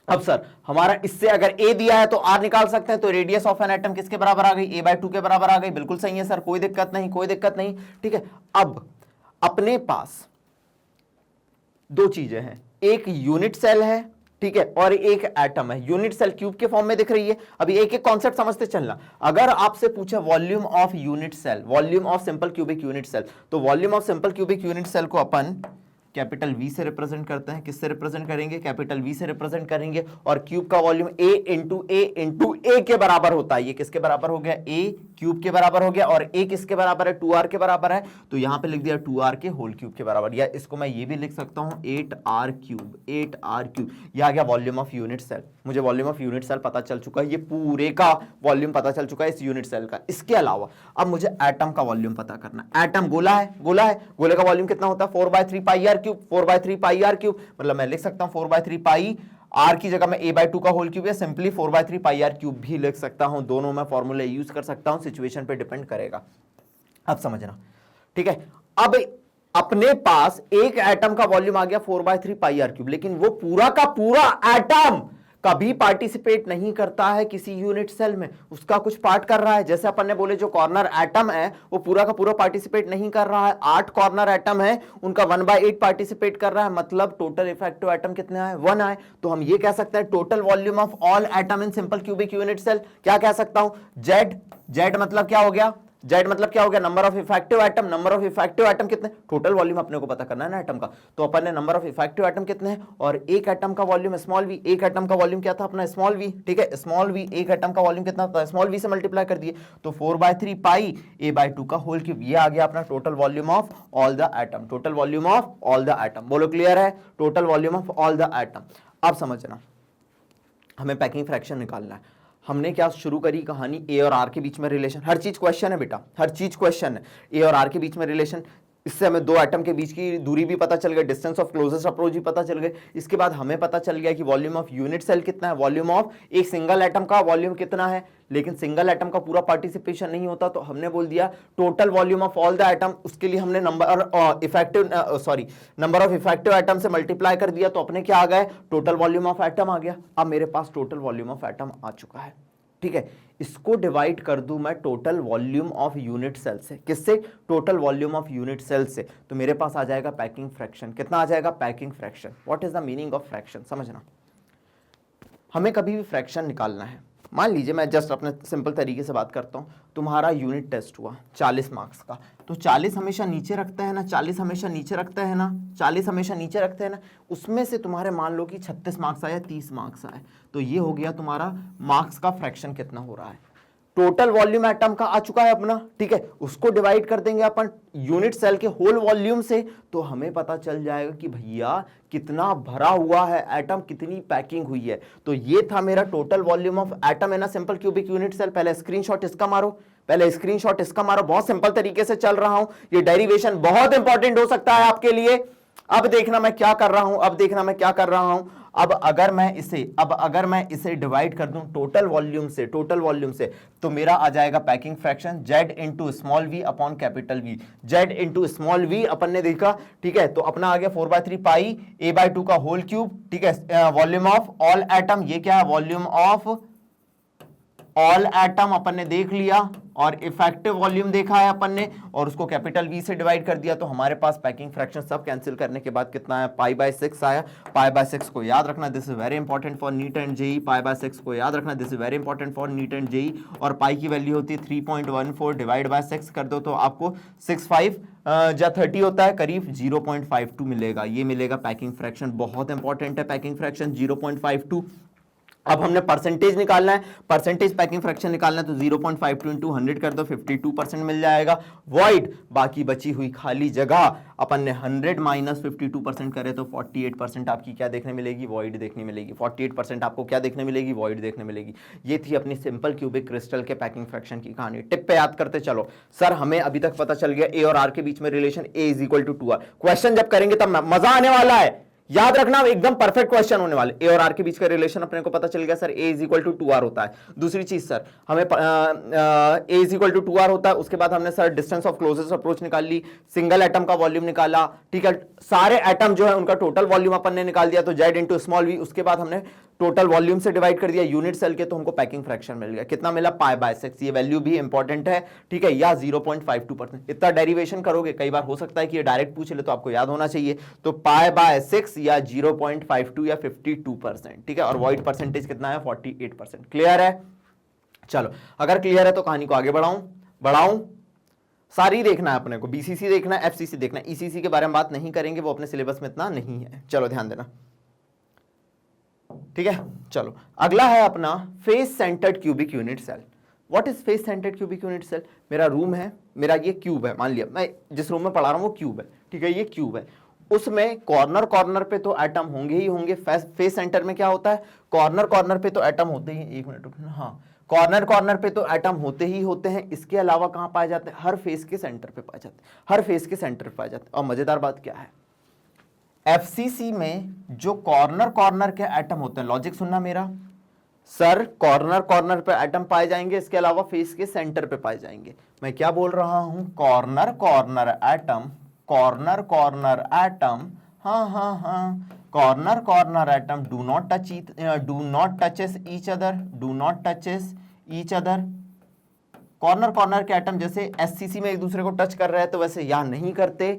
Speaker 1: अब सर हमारा इससे अगर a दिया है तो r निकाल सकते हैं, तो रेडियस ऑफ एन एटम किसके बराबर आ गई, a/2 के बराबर आ गई, बिल्कुल सही है सर, कोई दिक्कत नहीं, कोई दिक्कत नहीं, ठीक है। अब अपने पास दो चीजें हैं, एक यूनिट सेल है, ठीक है, और एक एटम है। यूनिट सेल क्यूब के फॉर्म में दिख रही है। अभी एक एक कॉन्सेप्ट समझते चलना। अगर आपसे पूछे volume of unit cell, volume of simple cubic unit cell, तो volume of simple cubic unit cell को अपन कैपिटल V से रिप्रेजेंट करते हैं। किससे रिप्रेजेंट करेंगे, कैपिटल V से रिप्रेजेंट करेंगे। और क्यूब का वॉल्यूम A इंटू A के बराबर होता है। ये किसके बराबर हो गया, A क्यूब के बराबर हो गया, और A किसके बराबर है, 2r के बराबर है, तो यहां पे लिख दिया 2r के होल क्यूब के बराबर। या इसको मैं ये भी लिख सकता हूं 8r क्यूब, 8r क्यूब। ये आ गया वॉल्यूम ऑफ यूनिट सेल। मुझे वॉल्यूम ऑफ यूनिट सेल पता चल चुका है, ये पूरे का वॉल्यूम पता चल चुका है इस यूनिट सेल का। इसके अलावा अब मुझे एटम का वॉल्यूम पता करना। एटम गोला है, गोला है, गोले का वॉल्यूम कितना होता है, 4/3 pi r cube, 4/3 pi r cube. मतलब मैं लिख सकता हूं 4/3 पाई आर की जगह मैं a/2 का होल क्यूब या सिंपली 4/3 पाई आर क्यूब भी लिख सकता हूं। दोनों में फॉर्मूले यूज कर सकता हूं, सिचुएशन पे डिपेंड करेगा। अब समझना, ठीक है। अब अपने पास एक एटम का वॉल्यूम आ गया 4/3 पाई आर क्यूब, लेकिन वो पूरा का पूरा एटम कभी पार्टिसिपेट नहीं करता है किसी यूनिट सेल में, उसका कुछ पार्ट कर रहा है। जैसे अपन ने बोले जो कॉर्नर एटम है वो पूरा का पूरा पार्टिसिपेट नहीं कर रहा है, 8 कॉर्नर एटम है उनका 1/8 पार्टिसिपेट कर रहा है, मतलब टोटल इफेक्टिव एटम कितने आए, 1 आए। तो हम ये कह सकते हैं total volume of all atom in simple cubic unit cell, क्या कह सकता हूं, जेड मतलब क्या हो गया, जेड मतलब क्या हो गया, number of effective atom. Number of effective atom कितने, टोटल वॉल्यूम अपने को पता करना है ना एटम का, तो अपन ने नंबर ऑफ इफेक्टिव एटम कितने हैं, और एक एटम का वॉल्यूम स्मॉल वी, एक एटम का वॉल्यूम क्या था अपना स्मॉल वी, ठीक है, स्मॉल वी, एक एटम का वॉल्यूम कितना था, स्मॉल वी से मल्टीप्लाई कर दिए, तो 4/3 पाई a/2 का होल क्यूब, ये आ गया अपना total volume of all the atom, total volume of all the atom. बोलो क्लियर है, total volume of all the atom. अब समझना, हमें पैकिंग फ्रैक्शन निकालना है। हमने क्या शुरू करी कहानी, ए और आर के बीच में रिलेशन, हर चीज क्वेश्चन है बेटा, हर चीज क्वेश्चन है, ए और आर के बीच में रिलेशन, इससे हमें दो एटम के बीच की दूरी भी पता चल गई, डिस्टेंस ऑफ क्लोजेस्ट अप्रोच भी पता चल गए। इसके बाद हमें पता चल गया कि वॉल्यूम ऑफ यूनिट सेल कितना है, वॉल्यूम ऑफ एक सिंगल एटम का वॉल्यूम कितना है, लेकिन सिंगल एटम का पूरा पार्टिसिपेशन नहीं होता, तो हमने बोल दिया total volume of all the atom, उसके लिए हमने नंबर ऑफ इफेक्टिव एटम से मल्टीप्लाई कर दिया, तो अपने क्या आ गए, टोटल वॉल्यूम ऑफ एटम आ गया। अब मेरे पास टोटल वॉल्यूम ऑफ एटम आ चुका है, ठीक है, इसको डिवाइड कर दूं मैं total volume of unit cell से, किससे, total volume of unit cell से, तो मेरे पास आ जाएगा पैकिंग फ्रैक्शन, कितना आ जाएगा, packing fraction. What is the meaning of fraction, समझना, हमें कभी भी फ्रैक्शन निकालना है, मान लीजिए मैं जस्ट अपने सिंपल तरीके से बात करता हूं, तुम्हारा यूनिट टेस्ट हुआ 40 मार्क्स का, तो 40 हमेशा नीचे रखते हैं ना, 40 हमेशा नीचे रखते हैं ना, 40 हमेशा नीचे रखते हैं ना, उसमें से तुम्हारे मान लो कि 36 मार्क्स आए, 30 मार्क्स आए, तो ये हो गया तुम्हारा मार्क्स का फ्रैक्शन कितना हो रहा है, टोटल वॉल्यूम एटम का आ चुका है अपना, ठीक है, उसको डिवाइड कर देंगे अपन यूनिट सेल के होल वॉल्यूम से, तो हमें पता चल जाएगा कि भैया कितना भरा हुआ है एटम, कितनी पैकिंग हुई है। तो ये था मेरा total volume of atom in a simple cubic unit cell. पहले स्क्रीनशॉट इसका मारो, पहले स्क्रीनशॉट इसका मारो, बहुत सिंपल तरीके से चल रहा हूं, ये डेरिवेशन बहुत इंपॉर्टेंट हो सकता है आपके लिए। अब देखना मैं क्या कर रहा हूं, अब देखना मैं क्या कर रहा हूं, अब अगर मैं इसे डिवाइड कर दूं टोटल वॉल्यूम से, तो मेरा आ जाएगा packing fraction z into small we upon capital v, z into small v अपन ने देखा, ठीक है, तो अपना आ गया 4/3 पाई a/2 का होल क्यूब, ठीक है, वॉल्यूम ऑफ ऑल एटम, ये क्या है, वॉल्यूम ऑफ ऑल एटम अपन ने देख लिया, और इफेक्टिव वॉल्यूम देखा है अपन ने, और उसको कैपिटल वी से डिवाइड कर दिया, तो हमारे पास पैकिंग फ्रैक्शन सब कैंसिल करने के बाद कितना है, π/6 आया। π/6 को याद रखना, this is very important for NEET and JEE, π/6 को याद रखना, this is very important for NEET and JEE. और पाई की वैल्यू होती है 3.14, डिवाइड बाय 6 कर दो तो आपको 65 या 30 होता है, करीब 0.52 मिलेगा, ये मिलेगा पैकिंग फ्रैक्शन, बहुत इंपॉर्टेंट है पैकिंग फ्रैक्शन 0.52। अब हमने परसेंटेज निकालना है, परसेंटेज पैकिंग फ्रैक्शन निकालना है, तो 0.52 इंटू 100 कर दो, 52% मिल जाएगा। वॉइड बाकी बची हुई खाली जगह अपन ने 100 माइनस 52% करे तो 48% आपकी क्या देखने मिलेगी, वॉइड देखने मिलेगी। 48% आपको क्या देखने मिलेगी, वॉइड देखने मिलेगी। ये थी अपनी सिंपल क्यूबिक क्रिस्टल के पैकिंग फ्रैक्शन की कहानी। टिप पे याद करते चलो। सर हमें अभी तक पता चल गया ए और आर के बीच में relation, A is equal to 2r। Question जब करेंगे तब मजा आने वाला है, याद रखना एकदम परफेक्ट क्वेश्चन होने वाले। ए और आर के बीच का रिलेशन अपने को पता चल गया, sir A is equal to 2r होता है। दूसरी चीज सर हमें ए इज इक्वल टू 2r होता है, उसके बाद हमने sir distance of closest approach निकाल ली, सिंगल एटम का वॉल्यूम निकाला, ठीक है, सारे एटम जो है उनका टोटल वॉल्यूम अपन ने निकाल दिया, तो z इंटू स्मॉल वी, उसके बाद हमने टोटल वॉल्यूम से डिवाइड कर दिया यूनिट सेल के, तो हमको पैकिंग फ्रैक्शन मिल गया, कितना मिला, π/6। ये वैल्यू भी इंपॉर्टेंट है, ठीक है, या 0.52%। इतना डेरिवेशन करोगे, कई बार हो सकता है कि ये डायरेक्ट पूछ ले, तो आपको याद होना चाहिए, तो π/6 या 0.52 या 52%, ठीक है, और वॉइड परसेंटेज कितना है, 48%। क्लियर है, चलो अगर क्लियर है तो कहानी को आगे बढ़ाऊं। सारी देखना है अपने को, बीसीसी देखना है, एफसीसी देखना है, ईसीसी के बारे में बात नहीं करेंगे, वो अपने सिलेबस में इतना नहीं है, चलो ध्यान देना, ठीक है। चलो अगला है अपना face centred cubic unit cell. What is face centred cubic unit cell? मेरा रूम है, मेरा ये क्यूब है, मान लिया मैं जिस रूम में पढ़ा रहा हूं वो क्यूब है, ठीक है, ये क्यूब है, उसमें कॉर्नर पे तो एटम होंगे ही होंगे। फेस सेंटर में क्या होता है, कॉर्नर पे तो एटम होते ही, एक मिनट रुकना, हाँ, कॉर्नर पे तो एटम होते ही होते हैं, इसके अलावा कहां पाए जाते हैं, हर फेस के सेंटर पे पाए जाते हैं, हर फेस के सेंटर पे पाए जाते हैं। और मजेदार बात क्या है, एफसीसी में जो कॉर्नर के एटम होते हैं, लॉजिक सुनना मेरा, सर कॉर्नर पे एटम पाए जाएंगे, इसके अलावा फेस के सेंटर पे पाए जाएंगे। मैं क्या बोल रहा हूं, कॉर्नर एटम, हाँ, corner corner atom do not touch touches each other, do not touches each other। Corner corner के एटम जैसे एससीसी में एक दूसरे को टच कर रहे हैं तो वैसे यहां नहीं करते।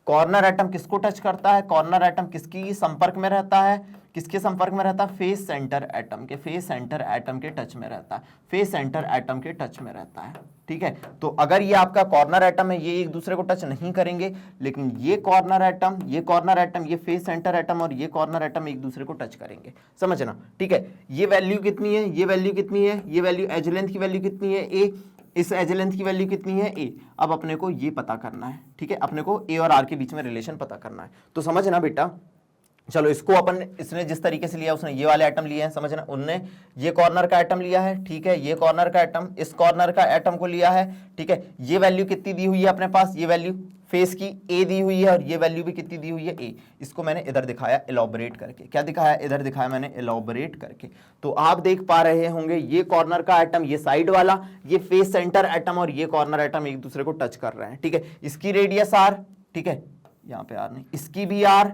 Speaker 1: कॉर्नर एटम किसको टच करता है? कॉर्नर एटम किसकी संपर्क में रहता है? किसके संपर्क में रहता है? फेस सेंटर एटम के, फेस सेंटर एटम के टच में रहता है, फेस सेंटर एटम के टच में रहता है। ठीक है, तो अगर ये आपका कॉर्नर एटम है, ये एक दूसरे को टच नहीं करेंगे, लेकिन ये कॉर्नर एटम, ये कॉर्नर एटम, ये फेस सेंटर एटम और ये कॉर्नर एटम एक दूसरे को टच करेंगे। समझना? ठीक है, ये वैल्यू कितनी है, ये वैल्यू कितनी है, ये वैल्यू एज लेंथ की वैल्यू कितनी है ए, इस एज लेंथ की वैल्यू कितनी है ए। अब अपने को ये पता करना है। ठीक है, अपने को ए और आर के बीच में रिलेशन पता करना है। तो समझना बेटा, चलो इसको अपन, इसने जिस तरीके से लिया, उसने ये वाले एटम लिए हैं, समझना, उनने ये कॉर्नर का एटम लिया है। ठीक है, ये कॉर्नर का एटम इस कॉर्नर का एटम को लिया है। ठीक है, ये वैल्यू कितनी दी हुई है अपने पास? ये वैल्यू फेस की ए दी हुई है और ये वैल्यू भी कितनी दी हुई है ए। इसको मैंने इधर दिखाया एलॉबरेट करके। क्या दिखाया? इधर दिखाया मैंने एलॉबरेट करके। तो आप देख पा रहे होंगे ये कॉर्नर का एटम, ये साइड वाला, ये फेस सेंटर एटम और ये कॉर्नर एटम एक दूसरे को टच कर रहे हैं। ठीक है, इसकी रेडियस आर, ठीक है, यहाँ पे आर नहीं, इसकी भी आर,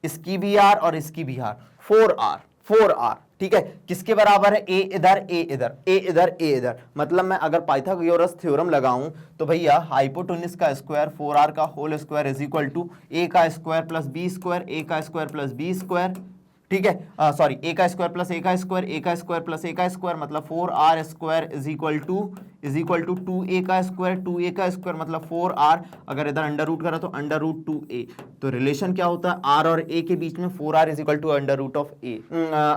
Speaker 1: इसकी भी आर और इसकी भी आर, 4r, 4r। ठीक है, किसके बराबर है? ए इधर, ए इधर, ए इधर, ए इधर। मतलब मैं अगर पाइथागोरस थ्योरम लगाऊं तो भैया हाइपोटेन्यूज का स्क्वायर 4r का whole square is equal to a का square plus b square, a का स्क्वायर प्लस बी स्क्वायर। ठीक है, सॉरी, ए का स्क्वायर प्लस ए का स्क्वायर, ए का स्क्वायर प्लस ए का स्क्वायर, मतलब 4r square is equal to 2a का स्क्वायर, 2a का स्क्वायर मतलब 4r। अगर इधर अंडर रूट करा तो अंडर रूट 2a। तो रिलेशन क्या होता है? r और a के बीच में 4r is equal to under root of a,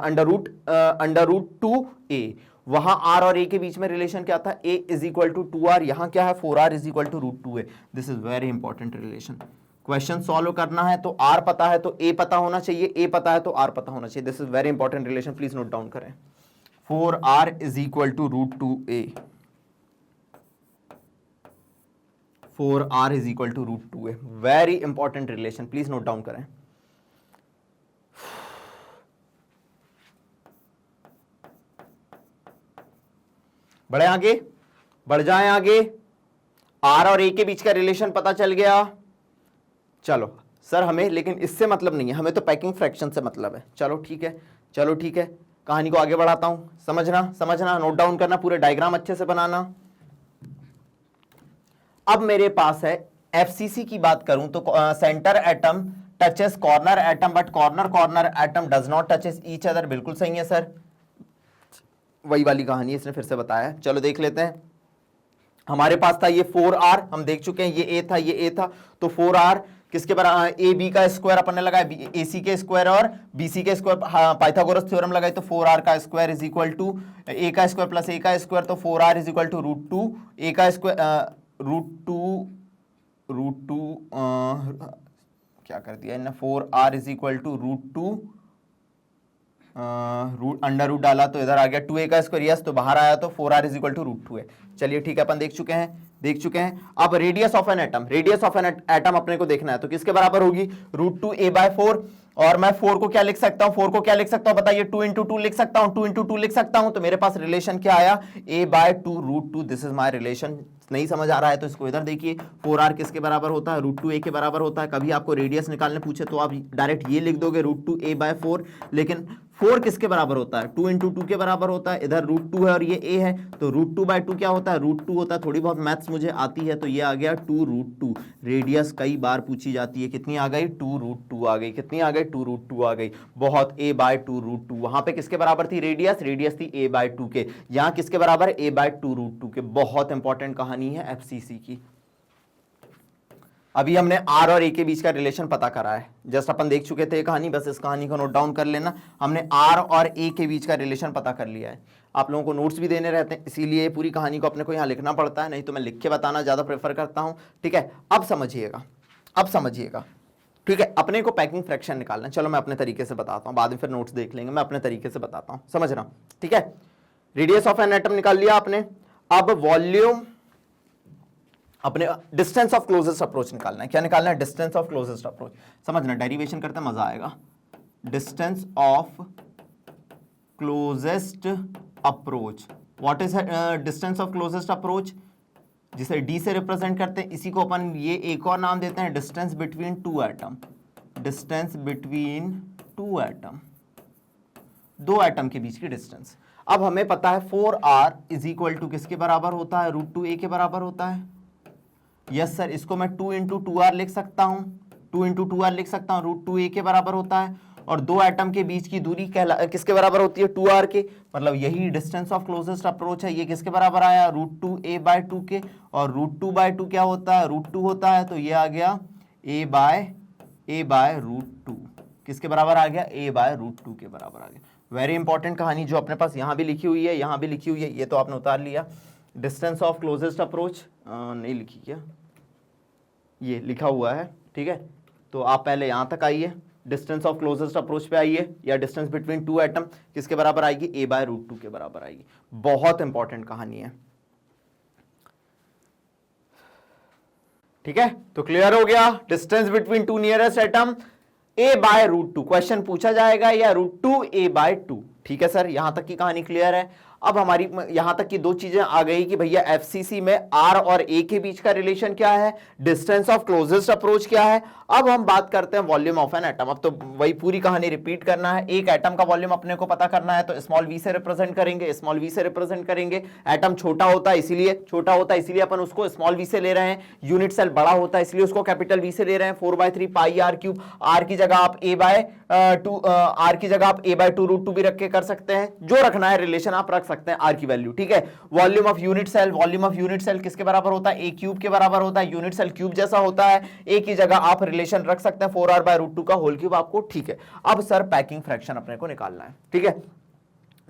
Speaker 1: under root 2a। वहां r और a के बीच में रिलेशन क्या था? a is equal to 2r। यहां क्या है? 4r is equal to root 2a। This is very important relation. Question solve करना है तो r पता है तो a पता होना चाहिए, a पता है तो r पता होना चाहिए। This is very important relation, please note down करें। 4r is equal to root 2a, 4r is equal to root 2a, very important relation, please note down करें। बढ़े आगे, बढ़ जाएं आगे। r और a के बीच का रिलेशन पता चल गया। चलो सर, हमें लेकिन इससे मतलब नहीं है, हमें तो पैकिंग फ्रैक्शन से मतलब है। चलो ठीक है, चलो ठीक है, कहानी को आगे बढ़ाता हूं। समझना, समझना, नोट डाउन करना, पूरे डायग्राम अच्छे से बनाना। अब मेरे पास है एफसीसी की बात करूं तो centre atom touches corner atom but corner corner atom does not touches each other. बिल्कुल सही है सर, वही वाली कहानी इसने फिर से बताया। चलो देख लेते हैं। हमारे पास था ये 4r, हम देख चुके हैं, ये a था, ये a था। तो 4r किसके बराबर? ए बी का स्क्वायर अपन ने लगाया, ए सी के स्क्वायर और बी सी के स्क्वायर, पाइथागोरस थ्योरम लगाई तो 4r का square is equal to a का स्क्वायर प्लस ए का स्क्वायर, तो 4r is equal to root 2 a का स्क्वायर, रूट टू क्या कर दिया इन्हें, 4r is equal to root 2 under root डाला तो इधर आ गया 2a का स्क्वायर, यस, तो बाहर आया तो 4r is equal to root 2 है। चलिए ठीक है, अपन देख चुके हैं, देख चुके हैं। अब radius of an atom, radius of an atom अपने को देखना है तो किसके बराबर होगी? रूट 2a बाय 4। और मैं 4 को क्या लिख सकता हूं? 4 को क्या लिख सकता हूं बताइए? 2 इंटू 2 लिख सकता हूं, 2 इंटू 2 लिख सकता हूं। तो मेरे पास रिलेशन क्या आया? a by 2 root 2। This is my relation. नहीं समझ आ रहा है तो इसको इधर देखिए, 4r किसके बराबर होता है? रूट 2a के बराबर होता है। कभी आपको रेडियस निकालने पूछे तो आप डायरेक्ट ये लिख दोगे रूट 2a बाय 4, लेकिन 4 किसके बराबर होता है? 2 इंटू 2 के बराबर होता है। इधर रूट 2 है और ये a है, तो रूट 2 बाय 2 क्या होता है? रूट 2 होता है। थोड़ी बहुत मैथ्स मुझे आती है तो ये आ गया 2 रूट 2। रेडियस कई बार पूछी जाती है, कितनी आ गई? 2 रूट 2 आ गई। कितनी आ गई? 2 रूट 2 आ गई। बहुत, a बाय 2 रूट 2। वहां पे किसके बराबर थी रेडियस? रेडियस थी a बाय 2 के। यहां किसके बराबर? a बाय 2 रूट 2 के। बहुत इंपॉर्टेंट कहानी है एफसीसी की। अभी हमने r और a के बीच का रिलेशन पता करा है, जस्ट अपन देख चुके थे कहानी, बस इस कहानी को नोट डाउन कर लेना। हमने r और a के बीच का रिलेशन पता कर लिया है। आप लोगों को नोट्स भी देने रहते हैं, इसीलिए पूरी कहानी को अपने को यहाँ लिखना पड़ता है, नहीं तो मैं लिख के बताना ज्यादा प्रेफर करता हूँ। ठीक है, अब समझिएगा, अब समझिएगा। ठीक है, अपने को पैकिंग फ्रैक्शन निकालना है। चलो मैं अपने तरीके से बताता हूँ, बाद में फिर नोट्स देख लेंगे, मैं अपने तरीके से बताता हूँ, समझना। ठीक है, रेडियस ऑफ एन एटम निकाल लिया आपने। अब वॉल्यूम, अपने डिस्टेंस ऑफ क्लोजेस्ट अप्रोच निकालना है। क्या निकालना है? Distance of closest approach. समझना, डेरिवेशन करते मजा आएगा। Distance of closest approach. What is distance of closest approach? जिसे d से रिप्रेजेंट करते हैं, इसी को अपन ये एक और नाम देते हैं distance between to atom. Distance between 2 atom, 2 atom के बीच की डिस्टेंस। अब हमें पता है 4r इज इक्वल टू किसके बराबर होता है, √2a के बराबर होता है। यस सर, इसको मैं 2 इंटू 2r लिख सकता हूं, 2 इंटू 2r लिख सकता हूं, √2a के बराबर होता है। और 2 एटम के बीच की दूरी किसके बराबर होती है, 2r के, मतलब यही डिस्टेंस ऑफ क्लोजेस्ट अप्रोच है। ये किसके बराबर आया, √2a/2 के, और √2/2 क्या होता है, √2 होता है, तो ये आ गया a/√2, किसके बराबर आ गया, a/√2 के बराबर आ गया। वेरी इंपॉर्टेंट कहानी जो अपने पास यहां भी लिखी हुई है, यहां भी लिखी हुई है, ये तो आपने उतार लिया। डिस्टेंस ऑफ क्लोजेस्ट अप्रोच नहीं लिखी क्या, ये लिखा हुआ है, ठीक है। तो आप पहले यहां तक आइए, डिस्टेंस ऑफ क्लोजेस्ट अप्रोच पे आइए, या डिस्टेंस बिटवीन 2 एटम किसके बराबर आएगी, a/√2 के बराबर आएगी। बहुत इंपॉर्टेंट कहानी है, ठीक है। तो क्लियर हो गया, distance between 2 nearest atom a/√2, question पूछा जाएगा या √2a/2, ठीक है सर, यहां तक की कहानी क्लियर है। अब हमारी यहां तक की दो चीजें आ गई कि भैया एफसीसी में आर और ए के बीच का रिलेशन क्या है, डिस्टेंस ऑफ क्लोजेस्ट अप्रोच क्या है। अब हम बात करते हैं वॉल्यूम ऑफ एन एटम। अब तो वही पूरी कहानी रिपीट करना है। एक एटम का वॉल्यूम अपने को पता करना है, तो स्मॉल वी से रिप्रेजेंट करेंगे, स्मॉल वी से रिप्रेजेंट करेंगे। एटम छोटा होता है इसीलिए अपन उसको स्मॉल वी से ले रहे हैं। यूनिट सेल बड़ा होता है इसलिए उसको कैपिटल वी से ले रहे हैं। 4/3 पाई r क्यूब, r की जगह आप a/2 भी रख के कर सकते हैं, जो रखना है रिलेशन आप रख सकते हैं, r की वैल्यू, ठीक है। वॉल्यूम ऑफ यूनिट सेल किसके बराबर होता है, a क्यूब के बराबर होता है। यूनिट सेल क्यूब जैसा होता है, a की जगह आप रिलेशन रख सकते हैं 4r/√2 का होल क्यूब आपको, ठीक है। अब सर पैकिंग फ्रैक्शन अपने को निकालना है, ठीक है।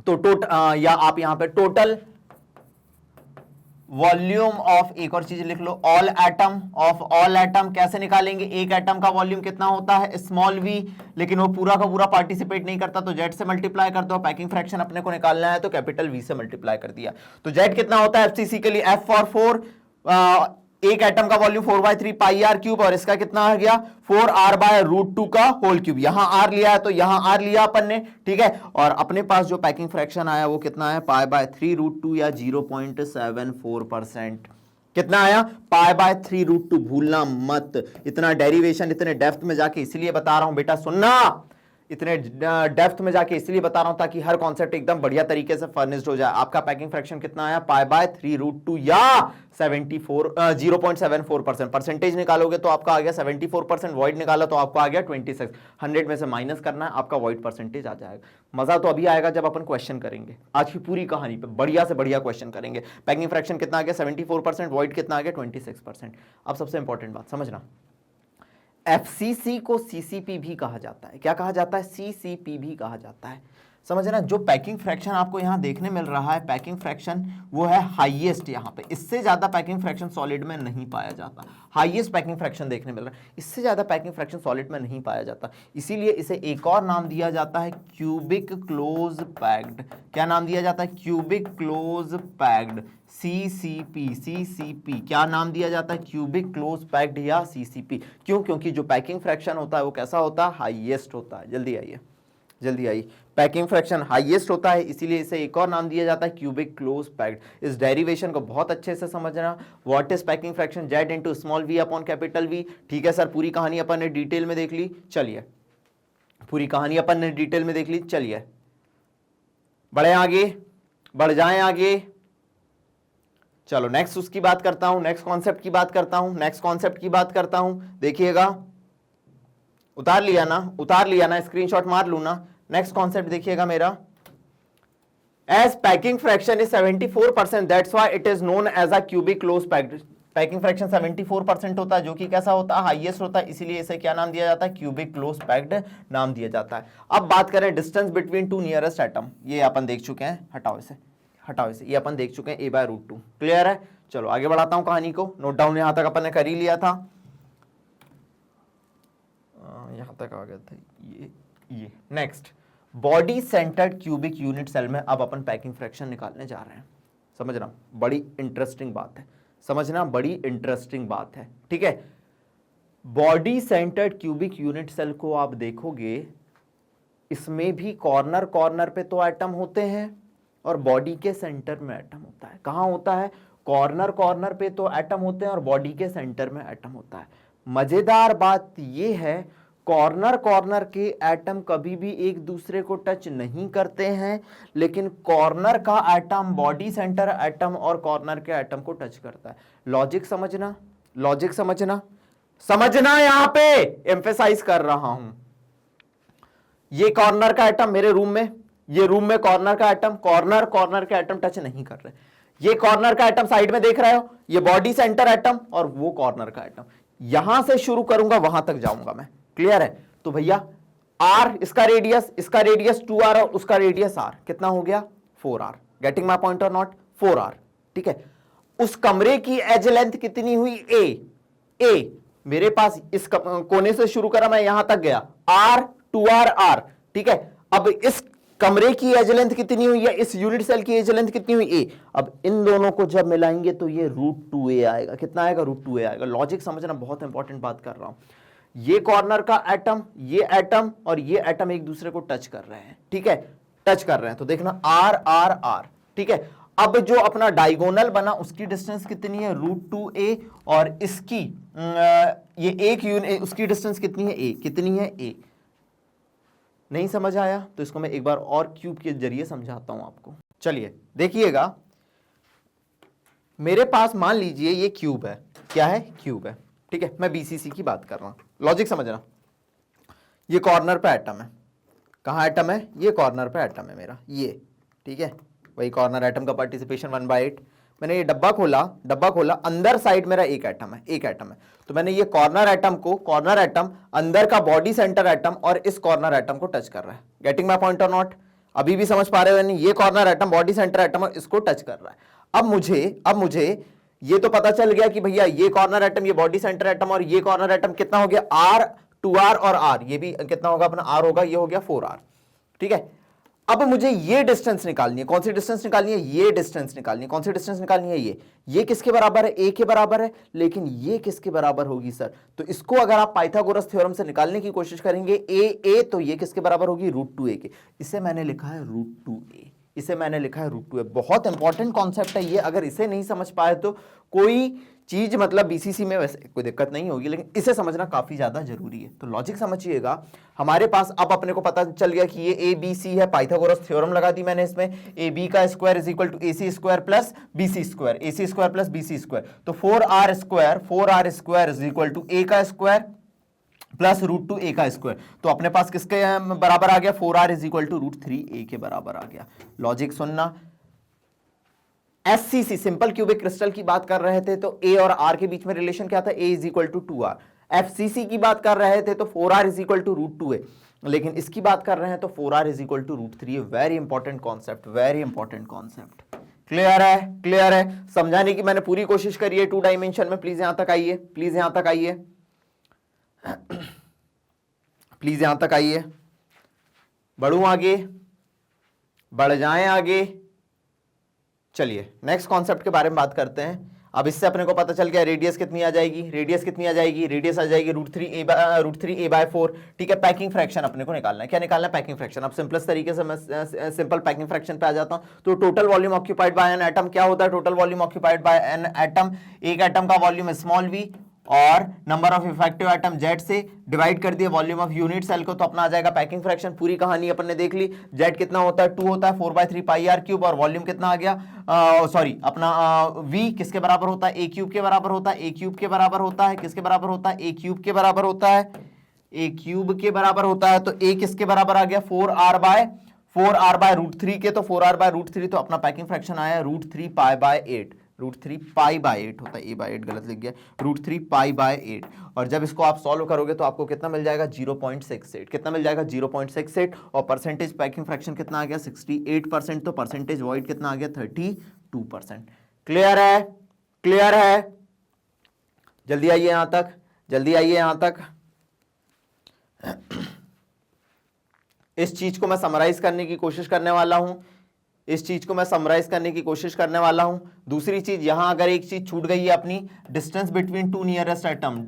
Speaker 1: तो या आप यहां पे टोटल वॉल्यूम ऑफ, एक और चीज लिख लो, ऑल एटम कैसे निकालेंगे, एक एटम का वॉल्यूम कितना होता है, स्मॉल वी, लेकिन वो पूरा का पूरा पार्टिसिपेट नहीं करता, तो जेड से मल्टीप्लाई कर दो। पैकिंग फ्रैक्शन अपने को निकालना है तो कैपिटल वी से मल्टीप्लाई कर दिया। तो जेड कितना होता है एफसीसी के लिए, F फॉर 4, एक एटम का वॉल्यूम 4/3 पाई r क्यूब, और इसका कितना आ गया 4r/√2 का होल क्यूब। यहां r लिया है तो यहां r लिया अपन ने, ठीक है। और अपने पास जो पैकिंग फ्रैक्शन आया वो कितना है, π/3√2 या 0.74%। कितना आया, π/3√2, भूलना मत। इतना डेरिवेशन इतने डेप्थ में जाके इसलिए बता रहा हूं बेटा, सुनना, इतने डेप्थ में जाके इसलिए बता रहा हूं ताकि हर कॉन्सेप्ट एकदम बढ़िया तरीके से फर्निश्ड हो जाए। आपका पैकिंग फ्रैक्शन कितना आया, π/3√2 या 0.74%। परसेंटेज निकालोगे तो आपका आ गया 74%, वॉइड निकाला तो आपका आ गया 26। 100 में से माइनस करना है, आपका वॉइड परसेंटेज आ जाएगा। मजा तो अभी आएगा जब अपन क्वेश्चन करेंगे। आज की पूरी कहानी पे बढ़िया से बढ़िया क्वेश्चन करेंगे। पैकिंग फ्रैक्शन कितना आ गया 74%, वॉइड कितना आ गया 26%। अब सबसे इंपॉर्टेंट बात समझना, एफसीसी को सीसीपी भी कहा जाता है। क्या कहा जाता है, सीसीपी भी कहा जाता है। समझना, जो पैकिंग फ्रैक्शन आपको यहां देखने मिल रहा है, पैकिंग फ्रैक्शन वो है हाईएस्ट यहां पे। इससे ज्यादा पैकिंग फ्रैक्शन सॉलिड में नहीं पाया जाता। हाईएस्ट पैकिंग फ्रैक्शन देखने मिल रहा है, इससे ज्यादा पैकिंग फ्रैक्शन सॉलिड में नहीं पाया जाता। इसीलिए इसे एक और नाम दिया जाता है, क्यूबिक क्लोज पैक्ड। क्या नाम दिया जाता है, क्यूबिक क्लोज पैक्ड, सीसीपी। क्या नाम दिया जाता है, क्यूबिक क्लोज पैक्ड या सीसीपी। क्यों, क्योंकि जो पैकिंग फ्रैक्शन होता है वो कैसा होता है, हाईएस्ट होता है। जल्दी आइए। पैकिंग फ्रैक्शन हाईएस्ट होता है, इसीलिए इसे एक और नाम दिया जाता है, क्यूबिक क्लोज पैक्ड। इस डेरिवेशन को बहुत अच्छे से समझना। What is packing fraction, Z into small we upon capital V, ठीक है सर। पूरी कहानी अपन ने डिटेल में देख ली, चलिए चलिए बढ़े आगे, बढ़ जाएं आगे। चलो नेक्स्ट उसकी बात करता हूं, नेक्स्ट कॉन्सेप्ट की बात करता हूं। देखिएगा, उतार लिया ना, स्क्रीनशॉट मार लू ना। नेक्स्ट कॉन्सेप्ट देखिएगा मेरा, as packing fraction is 74%, that's why it is known as a cubic close packed. Packing fraction 74% होता है, जो कि कैसा होता है, हाईएस्ट होता है, इसीलिए इसे क्या नाम दिया जाता है, क्यूबिक क्लोज पैक्ड नाम दिया जाता है। अब बात करें डिस्टेंस बिटवीन 2 नियरेस्ट एटम, ये अपन देख चुके हैं, हटाओ इसे, ये अपन देख चुके हैं, a/√2। क्लियर है। चलो आगे बढ़ाता हूं कहानी को। नोट डाउन यहां तक अपन ने कर ही लिया था, यहां तक आ गया था ये। Next, body centred cubic unit cell में अब अपन पैकिंग फ्रैक्शन निकालने जा रहे हैं। समझना, बड़ी इंटरेस्टिंग बात है, ठीक है। Body centred cubic unit cell को आप देखोगे, इसमें भी कॉर्नर पे तो एटम होते हैं और बॉडी के सेंटर में एटम होता है। कहां होता है, कॉर्नर पे तो एटम होते हैं और बॉडी के सेंटर में एटम होता है। मजेदार बात यह है, कॉर्नर कॉर्नर के एटम कभी भी एक दूसरे को टच नहीं करते हैं, लेकिन कॉर्नर का एटम बॉडी सेंटर एटम और कॉर्नर के एटम को टच करता है। लॉजिक समझना, लॉजिक समझना, समझना, यहां पे एम्फेसाइज कर रहा हूं। ये कॉर्नर का एटम मेरे रूम में, ये रूम में कॉर्नर का एटम, कॉर्नर कॉर्नर के एटम टच नहीं कर रहे। ये कॉर्नर का एटम साइड में देख रहे हो, ये बॉडी सेंटर एटम और वो कॉर्नर का एटम। यहां से शुरू करूंगा वहां तक जाऊंगा मैं, क्लियर है? तो भैया r इसका रेडियस 2r और उसका रेडियस r कितना हो गया 4r। गेटिंग माय पॉइंट और नॉट? 4r, ठीक है। उस कमरे की एज लेंथ कितनी हुई a मेरे पास इस कोने से शुरू करा, मैं यहां तक गया r 2r r, ठीक है। अब इस कमरे की एज लेंथ कितनी हुई है, इस यूनिट सेल की एज लेंथ कितनी हुई a। अब इन दोनों को जब मिलाएंगे तो ये √2a आएगा। कितना आएगा? √2a आएगा। लॉजिक समझना, बहुत इंपॉर्टेंट बात कर रहा हूं। ये कॉर्नर का एटम, ये एटम और ये एटम एक दूसरे को टच कर रहे हैं, ठीक है, टच कर रहे हैं। तो देखना r r r, ठीक है। अब जो अपना डायगोनल बना उसकी डिस्टेंस कितनी है? √2a और इसकी ये एक यूनिट, उसकी डिस्टेंस कितनी है? a। कितनी है? a। नहीं समझ आया तो इसको मैं एक बार और क्यूब के जरिए समझाता हूं आपको। चलिए देखिएगा, मेरे पास मान लीजिए ये क्यूब है। क्या है? क्यूब है, ठीक है। मैं बीसीसी की बात कर रहा हूं। लॉजिक समझना, ये कॉर्नर पे एटम है। कहां एटम है? ये कॉर्नर पे एटम है मेरा, ये, ठीक है। वही कॉर्नर एटम का पार्टिसिपेशन 1/8। मैंने ये डब्बा खोला, अंदर साइड मेरा एक एटम है। तो मैंने ये कॉर्नर एटम अंदर का बॉडी सेंटर एटम और इस कॉर्नर एटम को टच कर रहा है। गेटिंग माय पॉइंट और नॉट? अभी भी समझ पा रहे हो? नहीं, ये corner atom body centre atom और इसको टच कर रहा है। अब मुझे ये तो पता चल गया कि भैया ये कॉर्नर एटम, ये बॉडी सेंटर एटम और ये कॉर्नर एटम कितना हो गया? r 2r और r, ये भी कितना होगा अपना? r होगा, ये हो गया 4r, ठीक है। अब मुझे ये डिस्टेंस निकालनी है। कौन सी डिस्टेंस निकालनी है? ये डिस्टेंस निकालनी है। कौन सी डिस्टेंस निकालनी है? ये किसके बराबर है? a के बराबर है। लेकिन ये किसके बराबर होगी सर? तो इसको अगर आप पाइथागोरस थ्योरम से निकालने की कोशिश करेंगे a तो ये किसके बराबर होगी? √2a के। इसे मैंने लिखा है √2a। बहुत इंपॉर्टेंट कॉन्सेप्ट है ये। अगर इसे नहीं समझ पाए तो कोई चीज मतलब बीसीसी में वैसे कोई दिक्कत नहीं होगी, लेकिन इसे समझना काफी ज्यादा जरूरी है। तो लॉजिक समझिएगा, हमारे पास अब अपने को पता चल गया कि ये ए बी सी है। पाइथागोरस थ्योरम लगा दी मैंने इसमें, ए बी का square is equal to AC square plus BC square, AC square plus BC square. तो 4R square is equal to a का स्क्वायर प्लस √2a का स्क्वायर। तो अपने पास किसके बराबर आ गया? 4R is equal to √3a के बराबर आ गया। लॉजिक सुनना, SCC सिंपल क्यूबिक क्रिस्टल की बात कर रहे थे तो A और R के बीच में रिलेशन क्या था? A is equal to 2R। FCC की बात कर रहे थे तो 4R is equal to √2a। लेकिन इसकी बात कर रहे हैं तो 4R is equal to √3a। Very important concept, clear है? समझाने की मैंने पूरी कोशिश करी है 2 डायमेंशन में। प्लीज यहां तक आइए, बढ़ूं आगे, बढ़ जाएं आगे। चलिए नेक्स्ट कॉन्सेप्ट के बारे में बात करते हैं। अब इससे अपने को पता चल गया रेडियस कितनी आ जाएगी? रेडियस आ जाएगी √3a/4, ठीक है। पैकिंग फ्रैक्शन अपने को निकालना है। क्या निकालना है? Packing fraction. अब सिंपलेस्ट तरीके से मैं सिंपल पैकिंग फ्रैक्शन पे आ जाता हूं। तो total volume occupied by an atom क्या होता है? Total volume occupied by an atom, एक एटम का वॉल्यूम स्मॉल v और number of effective atom Z से डिवाइड कर दिए वॉल्यूम ऑफ यूनिट सेल को, तो अपना आ जाएगा पैकिंग फ्रैक्शन। पूरी कहानी अपन ने देख ली। Z कितना होता है? 2 होता है, 4/3 πr³ और वॉल्यूम कितना आ गया? अपना V किसके बराबर होता है? a³ के बराबर होता है। a³ के बराबर होता है, किसके बराबर होता है? a³ के बराबर होता है, a³ के बराबर होता है। तो a किसके बराबर आ गया? 4r/√3 के, तो 4r/√3, तो अपना पैकिंग फ्रैक्शन आया √3π/8। √3π/8 होता है, a/8 गलत लिख गया, √3π/8। और जब इसको आप सॉल्व करोगे तो आपको कितना मिल जाएगा? 0.68। कितना मिल जाएगा? 0.68। और परसेंटेज पैकिंग फ्रैक्शन कितना आ गया? 68%। तो परसेंटेज वॉइड कितना आ गया? 32%। क्लियर है? जल्दी आइए यहां तक। इस चीज को मैं समराइज करने की कोशिश करने वाला हूं। दूसरी चीज, यहां अगर एक चीज छूट गई है अपनी, distance between two nearest atom,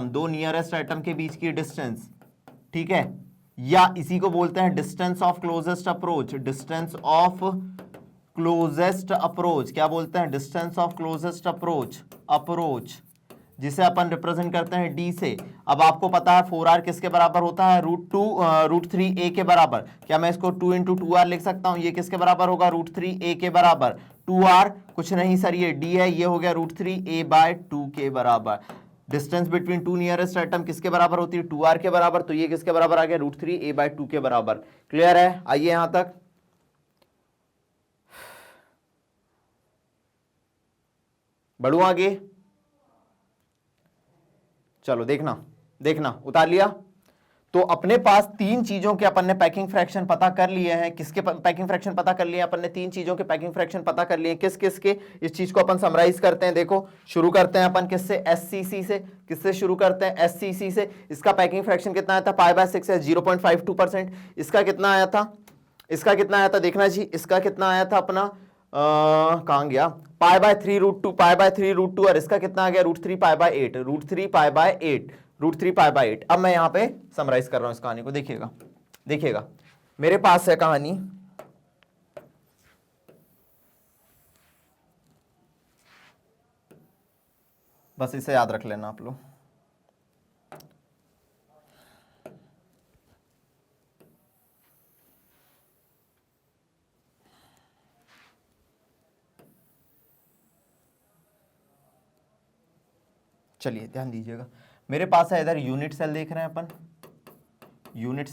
Speaker 1: दो नियरेस्ट एटम के बीच की डिस्टेंस, ठीक है, या इसी को बोलते हैं distance of closest approach. Distance of closest approach, क्या बोलते हैं, डिस्टेंस ऑफ क्लोजेस्ट अप्रोच जिसे अपन रिप्रेजेंट करते हैं डी से। अब आपको पता है 4r किसके बराबर होता है, √3a के बराबर। क्या मैं इसको 2 × 2r लिख सकता हूं? ये किसके बराबर होगा, √3a के बराबर। 2r कुछ नहीं सर, ये d है, ये हो गया √3a/2 के बराबर। Distance between two nearest atom किसके बराबर होती है, 2r के बराबर। तो ये किसके बराबर आ गया, √3a/2 के बराबर। क्लियर है? आइए यहां तक। बढ़ू आगे, चलो देखना उतार लिया। तो अपने पास तीन चीजों के अपन ने पैकिंग फ्रैक्शन पता कर लिए हैं। किसके पैकिंग फ्रैक्शन पता कर लिए हैं अपन ने? तीन चीजों के पैकिंग फ्रैक्शन पता कर लिए हैं। किस किस के? इस चीज को अपन समराइज करते हैं। देखो, शुरू करते हैं अपन किससे, एससीसी से। किससे शुरू करते हैं, एससीसी से। इसका पैकिंग फ्रैक्शन कितना आया था, π/6 है, 0.52%। इसका कितना आया था, देखना जी, इसका कितना आया था अपना, कहां गया, π/3√2 और इसका कितना आ गया, √3π/8 √3π/8। अब मैं यहां पे समराइज कर रहा हूं इस कहानी को। देखिएगा मेरे पास है कहानी, बस इसे याद रख लेना आप लोग। चलिए ध्यान दीजिएगा, मेरे पास है इधर यूनिट सेल देख रहे हैं अपन, यूनिट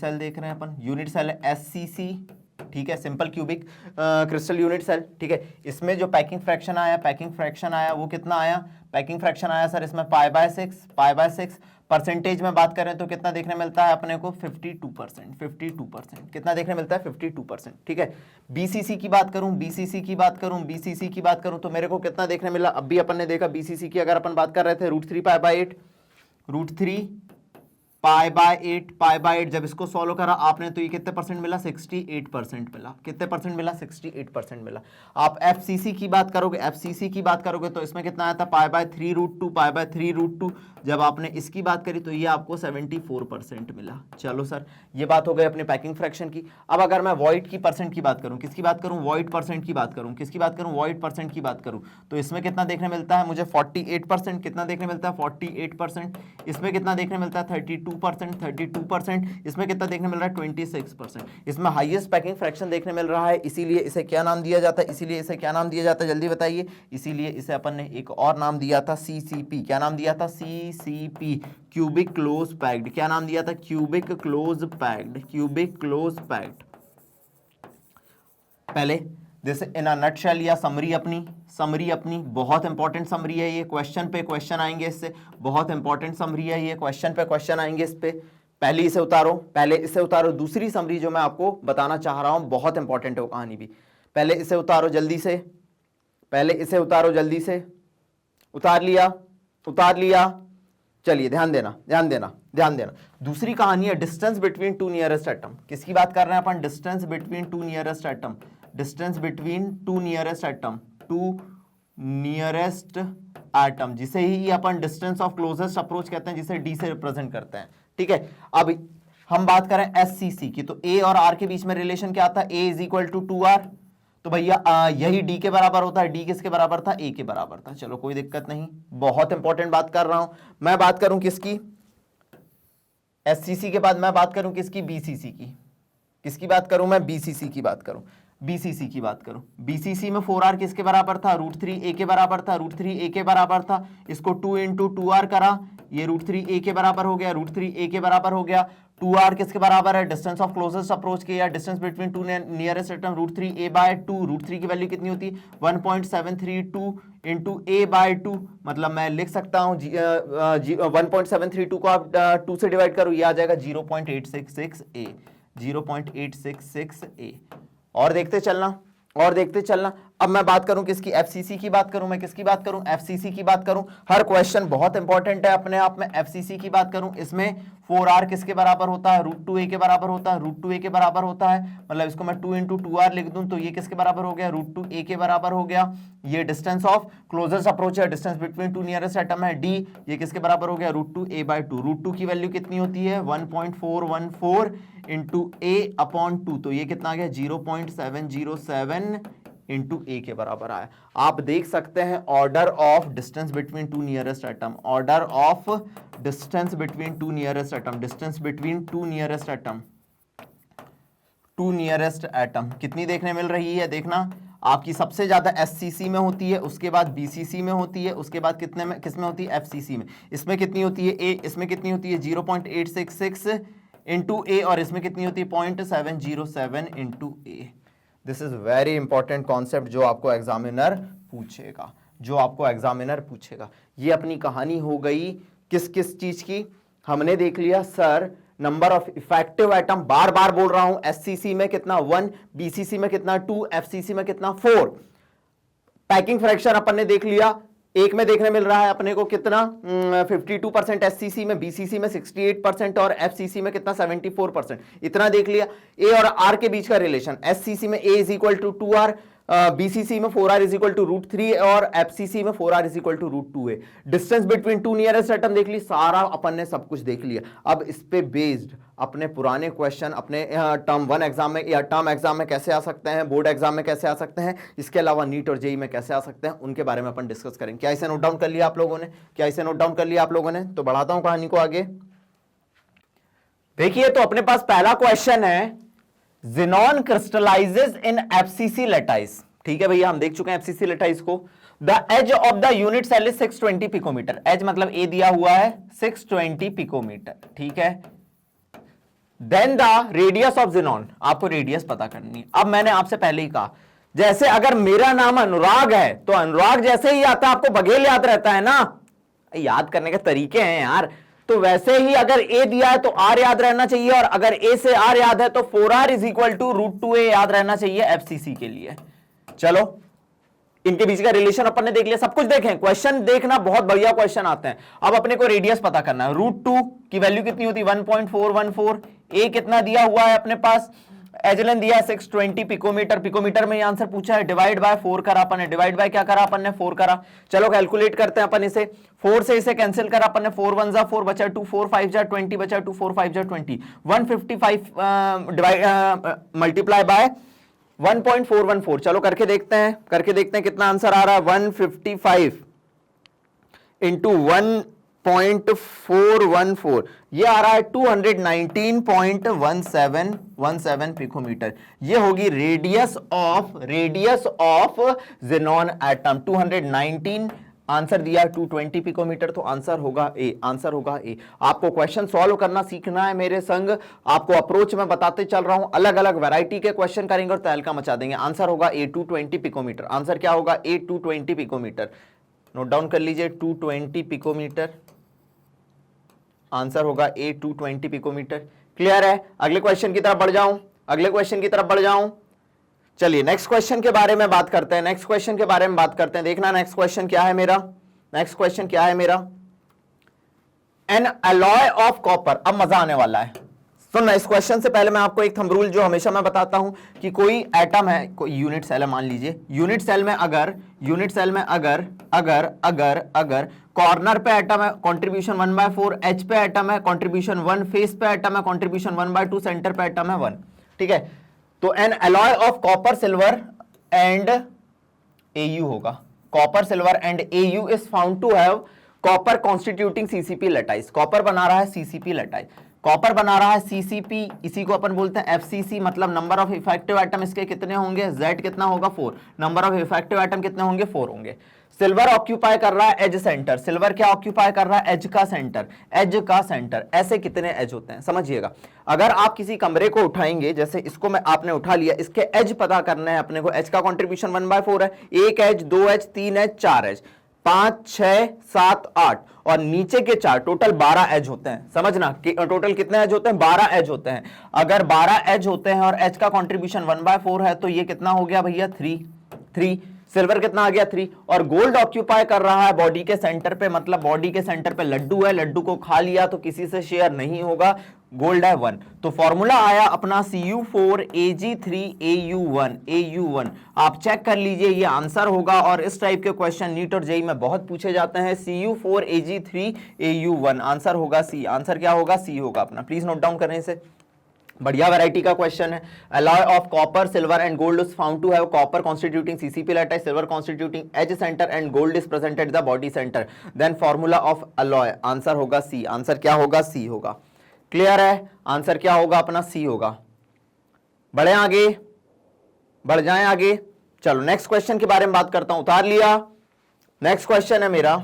Speaker 1: सेल है एससीसी, ठीक है, simple cubic crystal unit cell, ठीक है। इसमें जो पैकिंग फ्रैक्शन आया वो कितना आया, पैकिंग फ्रैक्शन आया सर इसमें π/6। परसेंटेज में बात करें तो कितना देखने मिलता है अपने को, 52%। कितना देखने मिलता है, 52%, ठीक है। बीसीसी की बात करूं तो मेरे को कितना देखने मिला, अब भी अपन ने देखा बीसीसी की अगर अपन बात कर रहे थे, √3π/8 जब इसको सॉल्व करा आपने तो ये कितने परसेंट मिला, 68% मिला। कितने परसेंट मिला, 68% मिला। आप एफसीसी की बात करोगे तो इसमें कितना आया था, π/3√2 जब आपने इसकी बात करी तो ये आपको 74% मिला। चलो सर, ये बात हो गई अपने पैकिंग फ्रैक्शन की। अब अगर मैं वॉइड की परसेंट की बात करूं, किसकी बात करूं, वॉइड परसेंट की बात करूं, वॉइड परसेंट की बात करूं, तो इसमें कितना देखने मिलता है मुझे, 48%। कितना देखने मिलता है, 48%। इसमें कितना देखने मिलता है, 32%। इसमें कितना देखने मिल रहा है, 26%। इसमें हाईएस्ट पैकिंग फ्रैक्शन देखने मिल रहा है, इसीलिए इसे क्या नाम दिया जाता है, जल्दी बताइए। इसीलिए इसे अपन ने एक और नाम दिया था, सीसीपी। क्या नाम दिया था, सीसीपी, क्यूबिक क्लोज पैक्ड। क्या नाम दिया था, क्यूबिक क्लोज पैक्ड। पहले जैसे इन अ नटशेल या समरी अपनी बहुत इंपॉर्टेंट समरी है ये, क्वेश्चन पे क्वेश्चन आएंगे इससे, बहुत इंपॉर्टेंट समरी है ये, क्वेश्चन पे क्वेश्चन आएंगे इस पे। पहले इसे उतारो। दूसरी समरी जो मैं आपको बताना चाह रहा हूं बहुत इंपॉर्टेंट है वो कहानी भी। पहले इसे उतारो जल्दी से, उतार लिया। चलिए ध्यान देना। दूसरी कहानी है distance between two nearest atom. किसकी बात कर रहे हैं अपन, distance between two nearest atom, जिसे ही अपन डिस्टेंस ऑफ क्लोजेस्ट अप्रोच कहते हैं, जिसे डी से रिप्रेजेंट करते हैं, ठीक है। अब हम बात करें एससीसी की, तो ए और आर के बीच में रिलेशन क्या था, ए इज इक्वल टू 2r, तो भैया यही डी के बराबर होता है। डी किसके बराबर था, ए के बराबर था। चलो कोई दिक्कत नहीं, बहुत इंपॉर्टेंट बात कर रहा हूं मैं। बात करूं किसकी, एससीसी के बाद मैं बात करूं किसकी, बीसीसी की। किसकी बात करूं मैं, बीसीसी की बात करूं। बीसीसी में 4r किसके बराबर था, √3a के बराबर था। इसको 2 × 2r करा, ये √3a के बराबर हो गया। 2r किसके बराबर है, डिस्टेंस ऑफ क्लोजेस्ट अप्रोच के, या distance between two nearest atom, √3a/2। √3 की वैल्यू कितनी होती है, 1.732 × a/2, मतलब मैं लिख सकता हूं 1.732 को आप 2 से डिवाइड करो, ये आ जाएगा 0.866a। और देखते चलना। अब मैं बात करूं किसकी, एफसीसी की बात करूं। एफसीसी की बात करूं, हर क्वेश्चन बहुत इंपॉर्टेंट है अपने आप में। एफसीसी की बात करूं, इसमें 4r किसके बराबर होता है, √2a के बराबर होता है। मतलब इसको मैं 2 × 2r लिख दूं तो ये किसके बराबर हो गया, √2a के बराबर हो गया। ये डिस्टेंस ऑफ क्लोजेस्ट अप्रोच है, distance between two nearest atom है डी, ये किसके बराबर हो गया, √2a/2। √2 की वैल्यू कितनी होती है, 1.414 × a/2, तो ये कितना आ गया, 0.707 इंटू ए के बराबर आया। आप देख सकते हैं order of distance between two nearest atom, order of distance between two nearest atom, distance between two nearest atom, two nearest atom कितनी देखने मिल रही है? देखना आपकी सबसे ज्यादा एससीसी में होती है, उसके बाद बीसीसी में होती है, उसके बाद कितने में, किसमें होती है? एफसीसी में। इसमें कितनी होती है? ए। इसमें कितनी होती है? 0.866 इंटू ए, और इसमें कितनी होती है? 0.707 into A. This is very important concept जो आपको एग्जामिनर पूछेगा, जो आपको एग्जामिनर पूछेगा। ये अपनी कहानी हो गई किस किस चीज की? हमने देख लिया sir number of effective atom, बार बार बोल रहा हूं, एससीसी में कितना 1, बीसीसी में कितना 2, एफसीसी में कितना 4। पैकिंग फ्रैक्शन अपन ने देख लिया, एक में देखने मिल रहा है अपने को कितना 52% एससीसी में, बीसीसी में 68% और एफसीसी में कितना 74%। इतना देख लिया। ए और आर के बीच का रिलेशन, एससीसी में a is equal to 2r, BCC में 4r इज इक्वल टू √3 और एफसीसी में 4r is equal to √2a। Distance between two nearest atom देख ली, सारा अपन ने सब कुछ देख लिया। अब इस पे बेस्ड अपने पुराने क्वेश्चन अपने टर्म 1 एग्जाम में या टर्म एग्जाम में कैसे आ सकते हैं, बोर्ड एग्जाम में कैसे आ सकते हैं, इसके अलावा नीट और जेई में कैसे आ सकते हैं, उनके बारे में अपन डिस्कस करेंगे। क्या इसे नोट डाउन कर लिया आप लोगों ने? क्या इसे नोट डाउन कर लिया आप लोगों ने? तो बढ़ाता हूं कहानी को आगे। देखिए, तो अपने पास पहला क्वेश्चन है, Xenon crystallizes in FCC lattice। ठीक है भैया, हम देख चुके हैं FCC lattice को। The edge of the unit cell is 620 picometre. Edge मतलब A दिया हुआ है 620 पिकोमीटर, ठीक है। Then the radius of Xenon, आपको रेडियस पता करनी है। अब मैंने आपसे पहले ही कहा, जैसे अगर मेरा नाम अनुराग है तो अनुराग जैसे ही आता है आपको बघेल याद रहता है ना, याद करने के तरीके हैं यार। तो वैसे ही अगर ए दिया है तो आर याद रहना चाहिए, और अगर ए से आर याद है तो 4r is equal to √2a याद रहना चाहिए एफसीसी के लिए। चलो, इनके बीच का रिलेशन अपन ने देख लिया, सब कुछ देखें, क्वेश्चन देखना, बहुत बढ़िया क्वेश्चन आते हैं। अब अपने को रेडियस पता करना है। √2 की वैल्यू कितनी होती है? 1.414। ए कितना दिया हुआ है अपने पास? एजलन दिया 620 पिकोमीटर। पिकोमीटर में आंसर पूछा है, डिवाइड बाय 4 करा अपन ने। डिवाइड बाय क्या करा अपन ने? 4 करा। चलो कैलकुलेट करते हैं अपन इसे। 4 से इसे कैंसिल करा अपन ने, 4 1 जा 4 बचा 2, 4 5 जा 20 बचा 2, 4 5 जा 20। 155 मल्टीप्लाई बाय 1.414। चलो करके देखते हैं, कितना आंसर आ रहा है। 155 इंटू 1.414, ये आ रहा है 219.17 पिकोमीटर। ये होगी radius of Xenon atom. 219 answer दिया, 220 पिकोमीटर, तो आंसर होगा ए। आंसर होगा ए। आपको क्वेश्चन सॉल्व करना सीखना है मेरे संग। आपको अप्रोच में बताते चल रहा हूं, अलग अलग वैरायटी के क्वेश्चन करेंगे और तहलका मचा देंगे। आंसर होगा ए 220 पिकोमीटर। आंसर क्या होगा? ए 220 पिकोमीटर। नोट डाउन कर लीजिए, 220 पिकोमीटर आंसर होगा ए 220 पिकोमीटर। क्लियर है? अगले क्वेश्चन की तरफ बढ़ जाऊं, चलिए नेक्स्ट क्वेश्चन के बारे में बात करते हैं। देखना नेक्स्ट क्वेश्चन क्या है मेरा। N alloy of copper. अब मजा आने वाला है, सुनना। इस क्वेश्चन से पहले मैं आपको एक थंब रूल जो हमेशा मैं बताता हूं कि कोई एटम है, कोई यूनिट सेल है, मान लीजिए यूनिट सेल में अगर कॉर्नर पे एटम है कंट्रीब्यूशन 1/4, एच पे एटम है कंट्रीब्यूशन 1, फेस पे एटम है कंट्रीब्यूशन 1/2, सेंटर पे एटम है 1। ठीक है, तो an alloy of copper silver and AU होगा। Copper silver and AU is found to have copper constituting CCP lattice. Copper बना रहा है CCP लटाइस, कॉपर बना रहा है CCP, इसी को अपन बोलते हैं FCC। मतलब नंबर ऑफ इफेक्टिव एटम इसके कितने होंगे? Z कितना होगा? 4। नंबर ऑफ इफेक्टिव एटम कितने होंगे? 4 होंगे। सिल्वर ऑक्यूपाई कर रहा है एज सेंटर। सिल्वर क्या ऑक्यूपाई कर रहा है? एज का सेंटर। ऐसे कितने एज होते हैं समझिएगा। अगर आप किसी कमरे को उठाएंगे, जैसे इसको मैं आपने उठा लिया, इसके एज पता करना है अपने को। एज का कंट्रीब्यूशन 1/4 है। 1 एज, 2 एज, 3 एज, 4 एज, 5 6 7 8 और नीचे के 4, टोटल 12 एज होते हैं। समझना कि टोटल कितने एज होते हैं? 12 एज होते हैं। अगर 12 एज होते हैं और एज का कंट्रीब्यूशन 1/4 है तो ये कितना हो गया भैया? 3। सिल्वर कितना आ गया? 3। और गोल्ड ऑक्यूपाई कर रहा है बॉडी के सेंटर पे, मतलब बॉडी के सेंटर पे लड्डू है, लड्डू को खा लिया तो किसी से शेयर नहीं होगा, गोल्ड है 1। तो फॉर्मूला आया अपना Cu4Ag3Au1। आप चेक कर लीजिए, ये आंसर होगा। और इस टाइप के क्वेश्चन नीट और जेईई में बहुत पूछे जाते हैं। Cu4Ag3Au1 आंसर होगा सी। आंसर क्या होगा? सी होगा अपना। प्लीज नोट डाउन करें इसे। बढ़िया वैरायटी का क्वेश्चन है। Alloy of copper silver and gold is found to have copper constituting CCP lattice, silver constituting edge centre and gold is presented the body centre, then formula of alloy. Answer होगा सी। Answer क्या होगा? सी होगा। Clear है? Answer क्या होगा अपना? सी होगा। बढ़े आगे, बढ़ जाएं आगे। चलो नेक्स्ट क्वेश्चन के बारे में बात करता हूं। उतार लिया। नेक्स्ट क्वेश्चन है मेरा,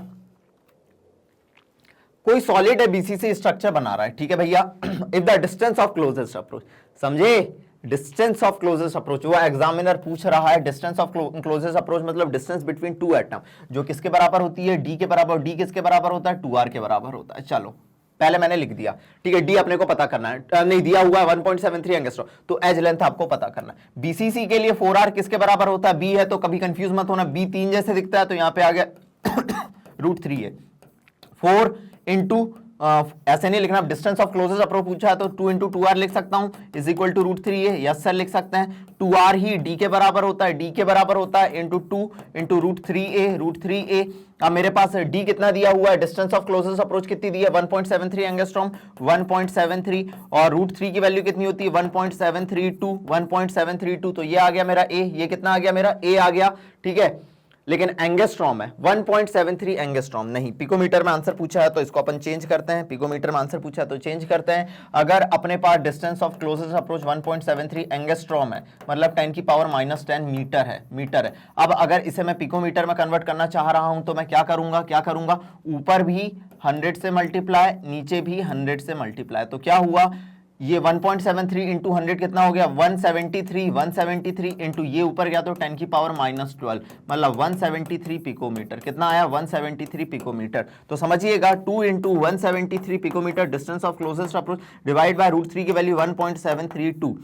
Speaker 1: कोई सॉलिड है बीसीसी स्ट्रक्चर बना रहा है, ठीक है भैया। If the distance of closest approach, समझे? डिस्टेंस ऑफ क्लोजेस्ट अप्रोच, वो एग्जामिनर पूछ रहा है। डिस्टेंस ऑफ क्लोजेस्ट अप्रोच मतलब डिस्टेंस बिटवीन टू एटम, जो किसके बराबर होती है? डी के बराबर। डी किसके बराबर होता है? 2r के बराबर होता है। चलो पहले मैंने लिख दिया, ठीक है। डी अपने को पता करना है, नहीं दिया हुआ है 1.73 एंगस्ट्रॉम, तो एज लेंथ आपको पता करना है। बीसीसी के लिए 4r किसके बराबर होता है? बी है, तो कभी कंफ्यूज मत होना। बी 3 जैसे दिखता है तो यहां पे आ गया √3 है। 4 इंटू ऐसे नहीं लिखना, डिस्टेंस ऑफ क्लोजेस्ट अप्रोच पूछा है तो 2 इंटू 2r लिख सकता हूं, इज इक्वल टू √3 है। यस सर लिख सकते हैं। 2r ही डी के बराबर होता है, डी के बराबर होता है इंटू 2 इंटू √3a। अब मेरे पास डी कितना दिया हुआ है? डिस्टेंस ऑफ क्लोजेस्ट अप्रोच कितनी दी है? 1.73 एंगस्ट्रॉम, 1.73, और √3 की वैल्यू कितनी होती है? 1.732, तो ये आ गया मेरा ए। ये कितना आ गया मेरा? ए आ गया, ठीक है। लेकिन एंगस्ट्रॉम है 1.73 एंगस्ट्रॉम नहीं। पिकोमीटर में आंसर पूछा है तो इसको अपन चेंज करते हैं। पिकोमीटर में आंसर पूछा है तो चेंज करते हैं। अगर अपने पास distance of closest approach 1.73 angstrom है, मतलब 10 की पावर -10 मीटर है। अब अगर इसे मैं पिकोमीटर में कन्वर्ट करना चाह रहा हूं तो मैं क्या करूंगा? ऊपर भी 100 से मल्टीप्लाई, नीचे भी 100 से मल्टीप्लाई, तो क्या हुआ? ये 1.73 इंटू 100 कितना हो गया? 173 इंटू ये ऊपर गया तो 10 की पावर -12, मतलब 173 पिकोमीटर। कितना आया? 173 पिकोमीटर। तो समझिएगा 2 into 173 picometre distance of closest approach divide by √3 की वैल्यू 1.732,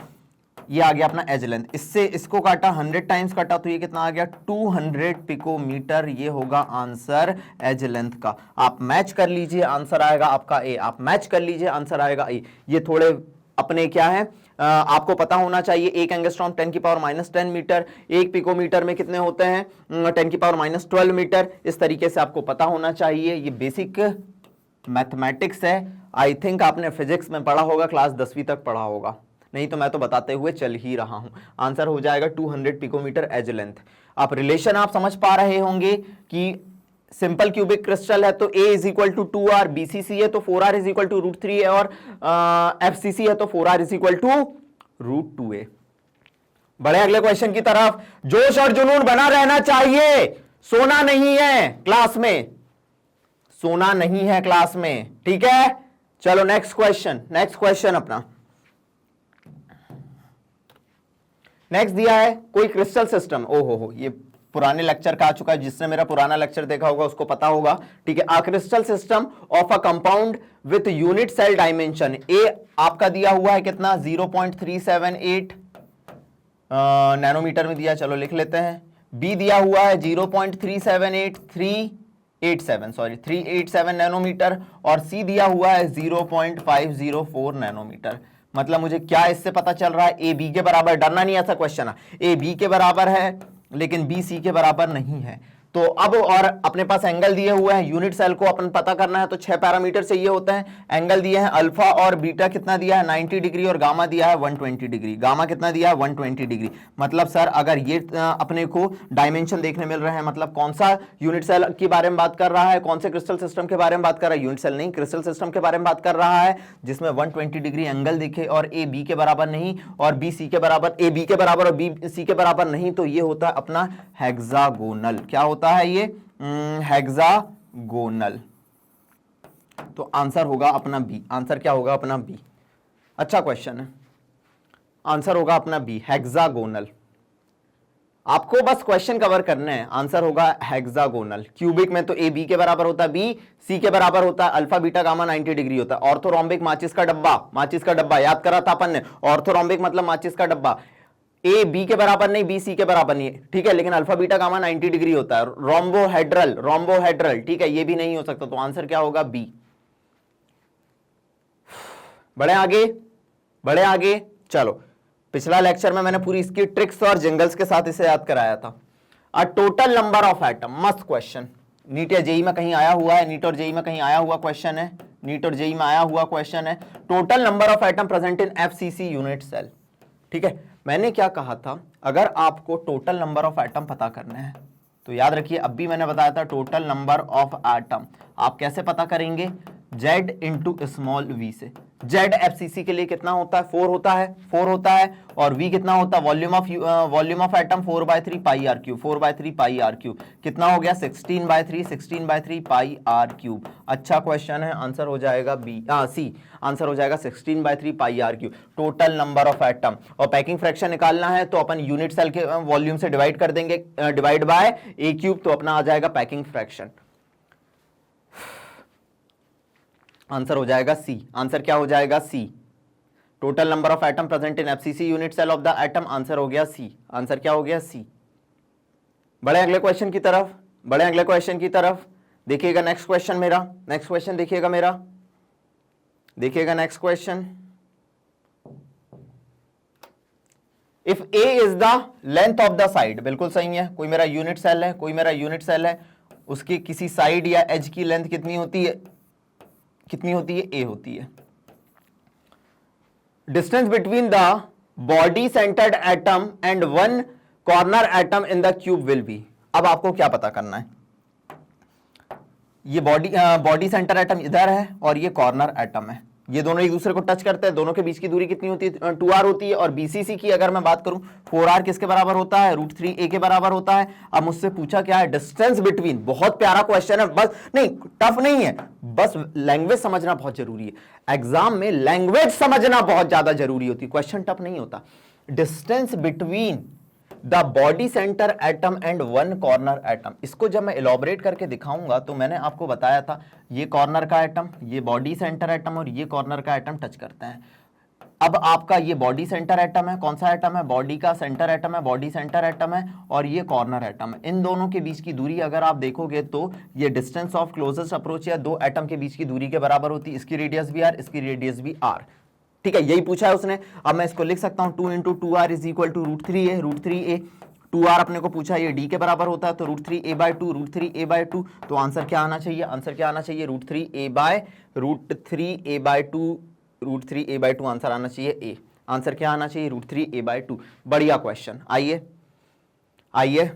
Speaker 1: ये आ गया अपना एज लेंथ। इससे इसको काटा, 100 टाइम्स काटा, तो ये कितना आ गया? 200 पिकोमीटर। ये होगा आंसर एज लेंथ का। आप मैच कर लीजिए, आंसर आएगा आपका ए। आप मैच कर लीजिए, आंसर आएगा ए। ये थोड़े अपने क्या है, आपको पता होना चाहिए। एक एंगस्ट्रॉम 10 की पावर -10 मीटर, एक पिकोमीटर में कितने होते हैं? 10 की पावर -12 मीटर। इस तरीके से आपको पता होना चाहिए। ये बेसिक मैथमेटिक्स है। आई थिंक आपने फिजिक्स में पढ़ा होगा, क्लास 10वीं तक पढ़ा होगा, नहीं तो मैं तो बताते हुए चल ही रहा हूं। आंसर हो जाएगा 200 पिकोमीटर एज लेंथ। आप रिलेशन आप समझ पा रहे होंगे कि सिंपल क्यूबिक क्रिस्टल है तो A is equal to 2r, BCC है तो 4r इज इक्वल टू √3 है, और FCC है तो 4r is equal to √2a। बड़े अगले क्वेश्चन की तरफ। जोश और जुनून बना रहना चाहिए, सोना नहीं है क्लास में, सोना नहीं है क्लास में, ठीक है। चलो नेक्स्ट क्वेश्चन अपना नेक्स्ट दिया है, कोई क्रिस्टल सिस्टम। ओहो, ये पुराने लेक्चर का आ चुका है, जिसने मेरा पुराना लेक्चर देखा होगा उसको पता होगा, ठीक है। आ crystal system of a compound with unit cell dimension. A आपका दिया हुआ है कितना? 0.378 नैनोमीटर में दिया, चलो लिख लेते हैं। बी दिया हुआ है 387 नैनोमीटर, और सी दिया हुआ है 0.504 नैनोमीटर। मतलब मुझे क्या इससे पता चल रहा है? ए बी के बराबर, डरना नहीं, ऐसा क्वेश्चन है। ए बी के बराबर है लेकिन बी सी के बराबर नहीं है। तो अब और अपने पास एंगल दिए हुए हैं, यूनिट सेल को अपन पता करना है तो 6 पैरामीटर चाहिए होते हैं। एंगल दिए हैं अल्फा और बीटा, कितना दिया है? 90 डिग्री, और गामा दिया है 120 डिग्री। गामा कितना दिया है? 120 डिग्री। मतलब सर अगर ये अपने को डायमेंशन देखने मिल रहे हैं, मतलब कौन सा यूनिट सेल के बारे में बात कर रहा है? कौन से क्रिस्टल सिस्टम के बारे में बात कर रहा है? यूनिट सेल नहीं, क्रिस्टल सिस्टम के बारे में बात कर रहा है, जिसमें 120 डिग्री एंगल दिखे, और ए बी के बराबर नहीं और बी सी के बराबर, ए बी के बराबर और बी सी के बराबर नहीं, तो ये होता है अपना हेक्सागोनल। क्या होता है ये? हेक्सागोनल। तो आंसर होगा अपना बी। आंसर क्या होगा अपना? बी। अच्छा क्वेश्चन है, आंसर होगा अपना बी, हेक्सागोनल। आपको बस क्वेश्चन कवर करना है, आंसर होगा हेक्सागोनल। क्यूबिक में तो ए बी के बराबर होता है, बी सी के बराबर होता है, अल्फा बीटा गामा 90 डिग्री होता है। ऑर्थोरोम्बिक माचिस का डब्बा याद करा था अपन ने। ऑर्थोरोम्बिक मतलब माचिस का डब्बा। ए बी के बराबर नहीं, बी सी के बराबर नहीं, ठीक है, लेकिन अल्फा बीटा गामा 90 डिग्री होता है। रोम्बोहेड्रल, ठीक है, ये भी नहीं हो सकता, तो आंसर क्या होगा? बी। बढ़े आगे। चलो, पिछला लेक्चर में मैंने पूरी इसकी ट्रिक्स और जिंगल्स के साथ इसे याद कराया था। A total number of atom, मस्त क्वेश्चन, नीट या जेई में कहीं आया हुआ है, नीट और जेई में कहीं आया हुआ क्वेश्चन है, नीट और जेई में आया हुआ क्वेश्चन है। Total number of atom present in FCC unit cell. ठीक है, मैंने क्या कहा था, अगर आपको टोटल नंबर ऑफ एटम पता करने हैं तो याद रखिए, अब भी मैंने बताया था टोटल नंबर ऑफ एटम आप कैसे पता करेंगे, Z इंटू स्मॉल v से। Z एफसीसी के लिए कितना होता है, 4 होता है, और v कितना होता है, volume of atom 4/3 pi r cube, 4/3 pi r cube कितना हो गया, 16/3 पाई आर क्यूब। अच्छा क्वेश्चन है, आंसर हो जाएगा सी, आंसर हो जाएगा 16/3 pi r cube. Total number of atom, और पैकिंग फ्रैक्शन निकालना है तो अपन यूनिट सेल के वॉल्यूम से डिवाइड कर देंगे, डिवाइड बाय ए क्यूब, तो अपना आ जाएगा पैकिंग फ्रैक्शन। आंसर हो जाएगा सी। आंसर क्या हो जाएगा, C. Total number of atom present in FCC unit cell of the atom, answer हो गया सी। आंसर क्या हो गया, सी। बड़े अगले क्वेश्चन की तरफ, बड़े अगले क्वेश्चन की तरफ। देखिएगा नेक्स्ट क्वेश्चन मेरा, नेक्स्ट क्वेश्चन देखिएगा मेरा, देखिएगा next question. If A is the length of the side, बिल्कुल सही है, कोई मेरा यूनिट सेल है, कोई मेरा यूनिट सेल है, उसकी किसी साइड या एज की लेंथ कितनी होती है, कितनी होती है, ए होती है। Distance between the body centred atom and one corner atom in the cube will be. अब आपको क्या पता करना है, ये बॉडी सेंटर एटम इधर है और ये कॉर्नर एटम है, ये दोनों एक दूसरे को टच करते हैं, दोनों के बीच की दूरी कितनी होती है, 2r होती है। और बीसीसी की अगर मैं बात करूं, 4r किसके बराबर होता है, √3a के बराबर होता है। अब मुझसे पूछा क्या है, डिस्टेंस बिटवीन, बहुत प्यारा क्वेश्चन है, बस नहीं टफ नहीं है, बस लैंग्वेज समझना बहुत जरूरी है। एग्जाम में लैंग्वेज समझना बहुत ज्यादा जरूरी होती है, क्वेश्चन टफ नहीं होता। Distance between the body centre atom and one corner atom, इसको जब मैं इलॉबरेट करके दिखाऊंगा तो मैंने आपको बताया था, ये कॉर्नर का एटम, ये बॉडी सेंटर एटम और ये कॉर्नर का एटम टच करते हैं। अब आपका ये बॉडी सेंटर एटम है, कौन सा एटम है, बॉडी का सेंटर एटम है, बॉडी सेंटर एटम है, और ये कॉर्नर एटम है। इन दोनों के बीच की दूरी अगर आप देखोगे तो ये डिस्टेंस ऑफ क्लोजेस्ट अप्रोच या दो एटम के बीच की दूरी के बराबर होती है। इसकी रेडियस भी r, इसकी रेडियस भी r। ठीक है, यही पूछा है उसने। अब मैं इसको लिख सकता हूं 2 × 2r is equal to √3a, √3a। 2r अपने को पूछा है, ये d के बराबर होता है, तो √3a/2, √3a/2। तो आंसर क्या आना चाहिए, आंसर क्या आना चाहिए, √3a/2 आंसर आना चाहिए a। आंसर क्या आना चाहिए, √3a/2। बढ़िया क्वेश्चन। आइए आइए,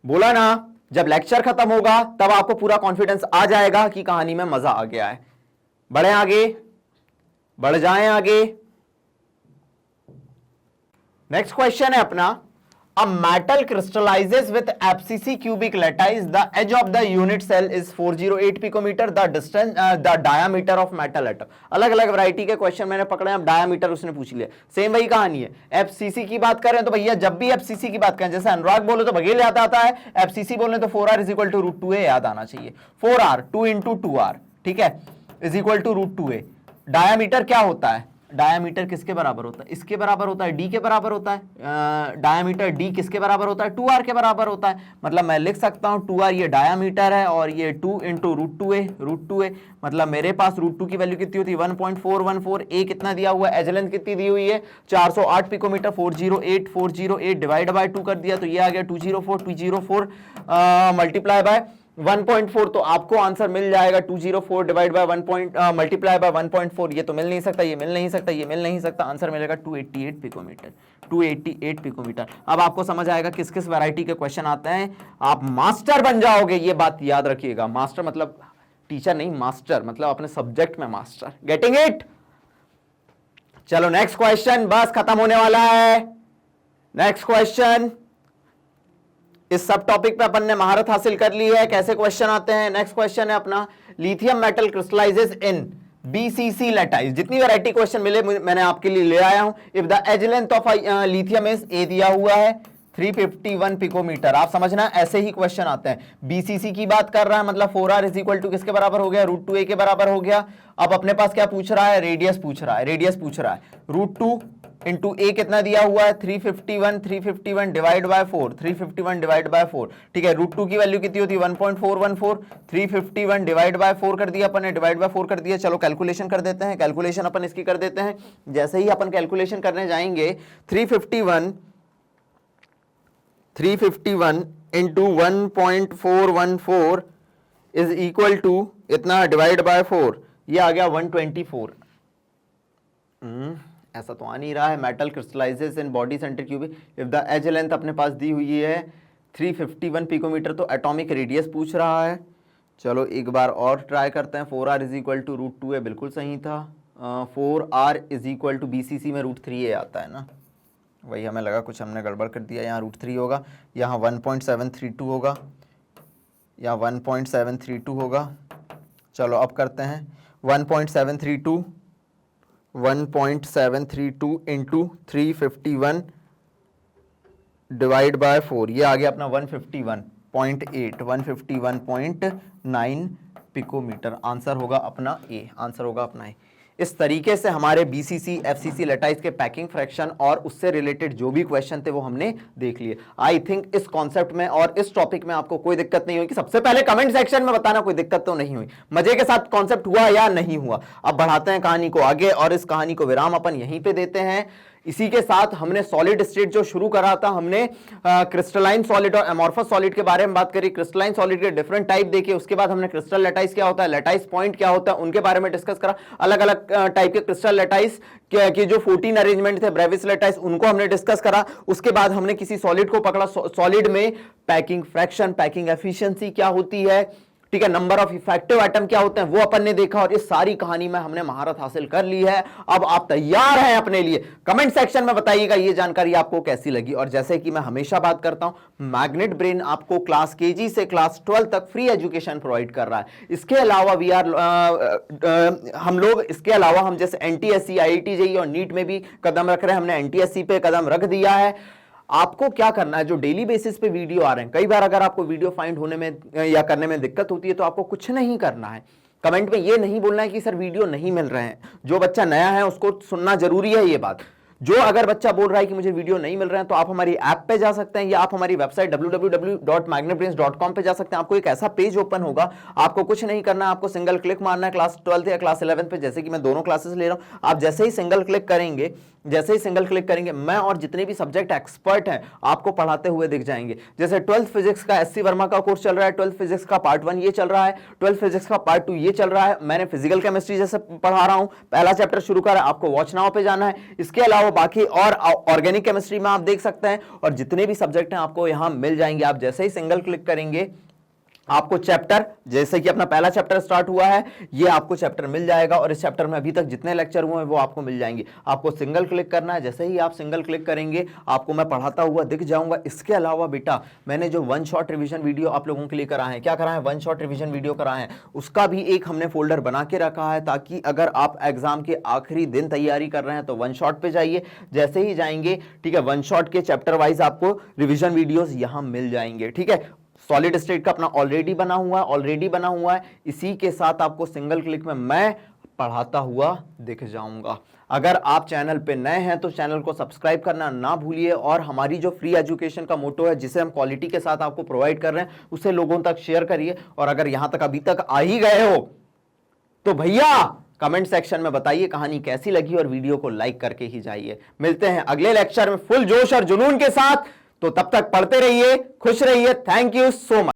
Speaker 1: बोला ना जब लेक्चर खत्म होगा तब आपको पूरा कॉन्फिडेंस आ जाएगा कि कहानी में मजा आ गया है। बढ़े आगे, बढ़ जाएं आगे। नेक्स्ट क्वेश्चन है अपना, a metal crystallises with FCC cubic lattice, the edge of the unit cell is 408 picometre, the distance the diameter of metal atom. अलग अलग वैरायटी के क्वेश्चन मैंने पकड़े, अब डायामीटर उसने पूछ लिया, सेम वही कहानी है। एफसीसी की बात करें तो भैया जब भी एफसीसी की बात करें, जैसे अनुराग बोले तो बघेल याद आता है, एफसीसी बोले तो 4r is equal to √2a याद आना चाहिए। 4r 2 × 2r, ठीक है, is equal to √2a। Diameter क्या होता है, डायामीटर किसके बराबर होता है, इसके बराबर होता है, डी के बराबर होता है। डायामीटर डी किसके बराबर होता है, 2r के बराबर होता है। मतलब मैं लिख सकता हूं 2r ये डायामीटर है और ये 2 × √2a, मतलब मेरे पास √2 की वैल्यू कितनी होती है, 1.414। ए कितना दिया हुआ है, एज लेंथ कितनी दी हुई है, 408 पिकोमीटर। 408 डिवाइड बाय 2 कर दिया तो ये आ गया 204 मल्टीप्लाई बाय 1.4, तो आपको आंसर मिल जाएगा 204 डिवाइड बाय 1 मल्टीप्लाई बाय 1.4। ये तो मिल नहीं सकता, ये मिल नहीं सकता, ये मिल नहीं सकता, आंसर मिलेगा 288 पिकोमीटर, 288 पिकोमीटर। अब आपको समझ आएगा किस किस वैरायटी के क्वेश्चन आते हैं, आप मास्टर बन जाओगे, ये बात याद रखिएगा। मास्टर मतलब टीचर नहीं, मास्टर मतलब अपने सब्जेक्ट में मास्टर। Getting it? चलो नेक्स्ट क्वेश्चन, बस खत्म होने वाला है। नेक्स्ट क्वेश्चन, इस सब टॉपिक पे अपन ने महारत हासिल कर ली है, कैसे क्वेश्चन आते हैं। नेक्स्ट क्वेश्चन है अपना, lithium metal crystallises in BCC lattice. जितनी वैरायटी क्वेश्चन मिले मैंने आपके लिए ले आया हूं। If the edge length of lithium is, a दिया हुआ है 351 पिकोमीटर। आप समझना ऐसे ही क्वेश्चन आते हैं। बीसीसी की बात कर रहा है, मतलब 4r इज इक्वल टू किसके बराबर हो गया, √2a के बराबर हो गया। अब अपने पास क्या पूछ रहा है, रेडियस पूछ रहा है, रेडियस पूछ रहा है। √2 × a कितना दिया हुआ है, 351 डिवाइड बाय 4, 351 डिवाइड बाय 4, ठीक है। √2 की वैल्यू कितनी होती है, 1.414। 351 डिवाइड बाय 4 कर दिया अपन ने, डिवाइड बाय 4 कर दिया। चलो कैलकुलेशन कर देते हैं, कैलकुलेशन अपन इसकी कर देते हैं। जैसे ही अपन कैलकुलेशन करने जाएंगे, 351 इंटू 1.414 इज इक्वल टू इतना डिवाइड बाय 4, ये आ गया 124। ऐसा तो आ नहीं रहा है। Metal crystallises in body centre cubic if the edge length अपने पास दी हुई है 351 पिकोमीटर, तो एटॉमिक रेडियस पूछ रहा है। चलो एक बार और ट्राई करते हैं। 4r इज इक्वल टू √2 है, बिल्कुल सही था। 4r is equal to BCC में √3a आता है ना, वही हमें लगा कुछ हमने गड़बड़ कर दिया। यहाँ √3 होगा, यहाँ 1.732 होगा, यहाँ 1.732 होगा। चलो अब करते हैं 1.732 इंटू 351 डिवाइड बाय 4, ये आ गया अपना 151.9 पिकोमीटर। आंसर होगा अपना ए, आंसर होगा अपना ए। इस तरीके से हमारे BCC FCC लेटाइस के पैकिंग फ्रैक्शन और उससे रिलेटेड जो भी क्वेश्चन थे वो हमने देख लिए। आई थिंक इस कॉन्सेप्ट में और इस टॉपिक में आपको कोई दिक्कत नहीं हुई। कि सबसे पहले कमेंट सेक्शन में बताना कोई दिक्कत तो नहीं हुई, मजे के साथ कॉन्सेप्ट हुआ या नहीं हुआ। अब बढ़ाते हैं कहानी को आगे और इस कहानी को विराम अपन यहीं पे देते हैं। इसी के साथ हमने सॉलिड स्टेट जो शुरू करा था, हमने क्रिस्टलाइन सॉलिड और एमॉर्फस सॉलिड के बारे में बात करी। क्रिस्टलाइन सॉलिड के डिफरेंट टाइप देखे, उसके बाद हमने क्रिस्टल लेटाइस क्या होता है, लेटाइस पॉइंट क्या होता है, उनके बारे में डिस्कस करा। अलग अलग टाइप के क्रिस्टल लेटाइस के जो 14 अरेंजमेंट थे ब्रेविस लेटाइस, उनको हमने डिस्कस करा। उसके बाद हमने किसी सॉलिड को पकड़ा, सॉलिड में पैकिंग फ्रैक्शन, पैकिंग एफिशिएंसी क्या होती है, ठीक है, नंबर ऑफ इफेक्टिव एटम क्या होते हैं वो अपन ने देखा। और इस सारी कहानी में हमने महारत हासिल कर ली है। अब आप तैयार हैं अपने लिए? कमेंट सेक्शन में बताइएगा ये जानकारी आपको कैसी लगी। और जैसे कि मैं हमेशा बात करता हूं, मैग्नेट ब्रेन आपको क्लास KG से क्लास 12 तक फ्री एजुकेशन प्रोवाइड कर रहा है। इसके अलावा इसके अलावा हम जैसे NTSC, IIT JEE और नीट में भी कदम रख रहे हैं। हमने NTSC पे कदम रख दिया है। आपको क्या करना है, जो डेली बेसिस पे वीडियो आ रहे हैं, कई बार अगर आपको वीडियो फाइंड होने में या करने में दिक्कत होती है तो आपको कुछ नहीं करना है। कमेंट में ये नहीं बोलना है कि सर वीडियो नहीं मिल रहे हैं। जो बच्चा नया है उसको सुनना जरूरी है ये बात। जो अगर बच्चा बोल रहा है कि मुझे वीडियो नहीं मिल रहे हैं, तो आप हमारी ऐप पे जा सकते हैं या आप हमारी वेबसाइट www.magnetbrains.com पे जा सकते हैं। आपको एक ऐसा पेज ओपन होगा, आपको कुछ नहीं करना है, आपको सिंगल क्लिक मारना है क्लास 12 या क्लास 11 पे, जैसे कि मैं दोनों क्लासेस ले रहा हूं। आप जैसे ही सिंगल क्लिक करेंगे, मैं और जितने भी सब्जेक्ट एक्सपर्ट हैं आपको पढ़ाते हुए दिख जाएंगे। जैसे 12th फिजिक्स का SC वर्मा का कोर्स चल रहा है, 12th फिजिक्स का पार्ट 1 ये चल रहा है, 12th फिजिक्स का पार्ट 2 ये चल रहा है। मैंने फिजिकल केमिस्ट्री जैसे पढ़ा रहा हूं, पहला चैप्टर शुरू करा, आपको वॉच नाउ पे जाना है। इसके अलावा बाकी और ऑर्गेनिक केमिस्ट्री में आप देख सकते हैं, और जितने भी सब्जेक्ट हैं आपको यहां मिल जाएंगे। आप जैसे ही सिंगल क्लिक करेंगे आपको चैप्टर, जैसे कि अपना पहला चैप्टर स्टार्ट हुआ है, ये आपको चैप्टर मिल जाएगा। और इस चैप्टर में अभी तक जितने लेक्चर हुए हैं वो आपको मिल जाएंगे। आपको सिंगल क्लिक करना है, जैसे ही आप सिंगल क्लिक करेंगे आपको मैं पढ़ाता हुआ दिख जाऊंगा। इसके अलावा बेटा मैंने जो 1 शॉट रिवीजन वीडियो आप लोगों के लिए कराए हैं, क्या कराए हैं, 1 शॉट रिवीजन वीडियो कराए हैं, उसका भी एक हमने फोल्डर बना के रखा है, ताकि अगर आप एग्जाम के आखिरी दिन तैयारी कर रहे हैं तो 1 शॉट पे जाइए। जैसे ही जाएंगे, ठीक है, 1 शॉट के चैप्टर वाइज आपको रिवीजन वीडियोस यहां मिल जाएंगे। ठीक है, सॉलिड स्टेट का अपना ऑलरेडी बना हुआ है। इसी के साथ आपको सिंगल क्लिक में मैं पढ़ाता हुआ दिख जाऊंगा। अगर आप चैनल पे नए हैं तो चैनल को सब्सक्राइब करना ना भूलिए, और हमारी जो फ्री एजुकेशन का मोटो है, जिसे हम क्वालिटी के साथ आपको प्रोवाइड कर रहे हैं, उसे लोगों तक शेयर करिए। और अगर यहां तक अभी तक आ ही गए हो तो भैया कमेंट सेक्शन में बताइए कहानी कैसी लगी, और वीडियो को लाइक करके ही जाइए। मिलते हैं अगले लेक्चर में फुल जोश और जुनून के साथ। तो तब तक पढ़ते रहिए, खुश रहिए। Thank you so much.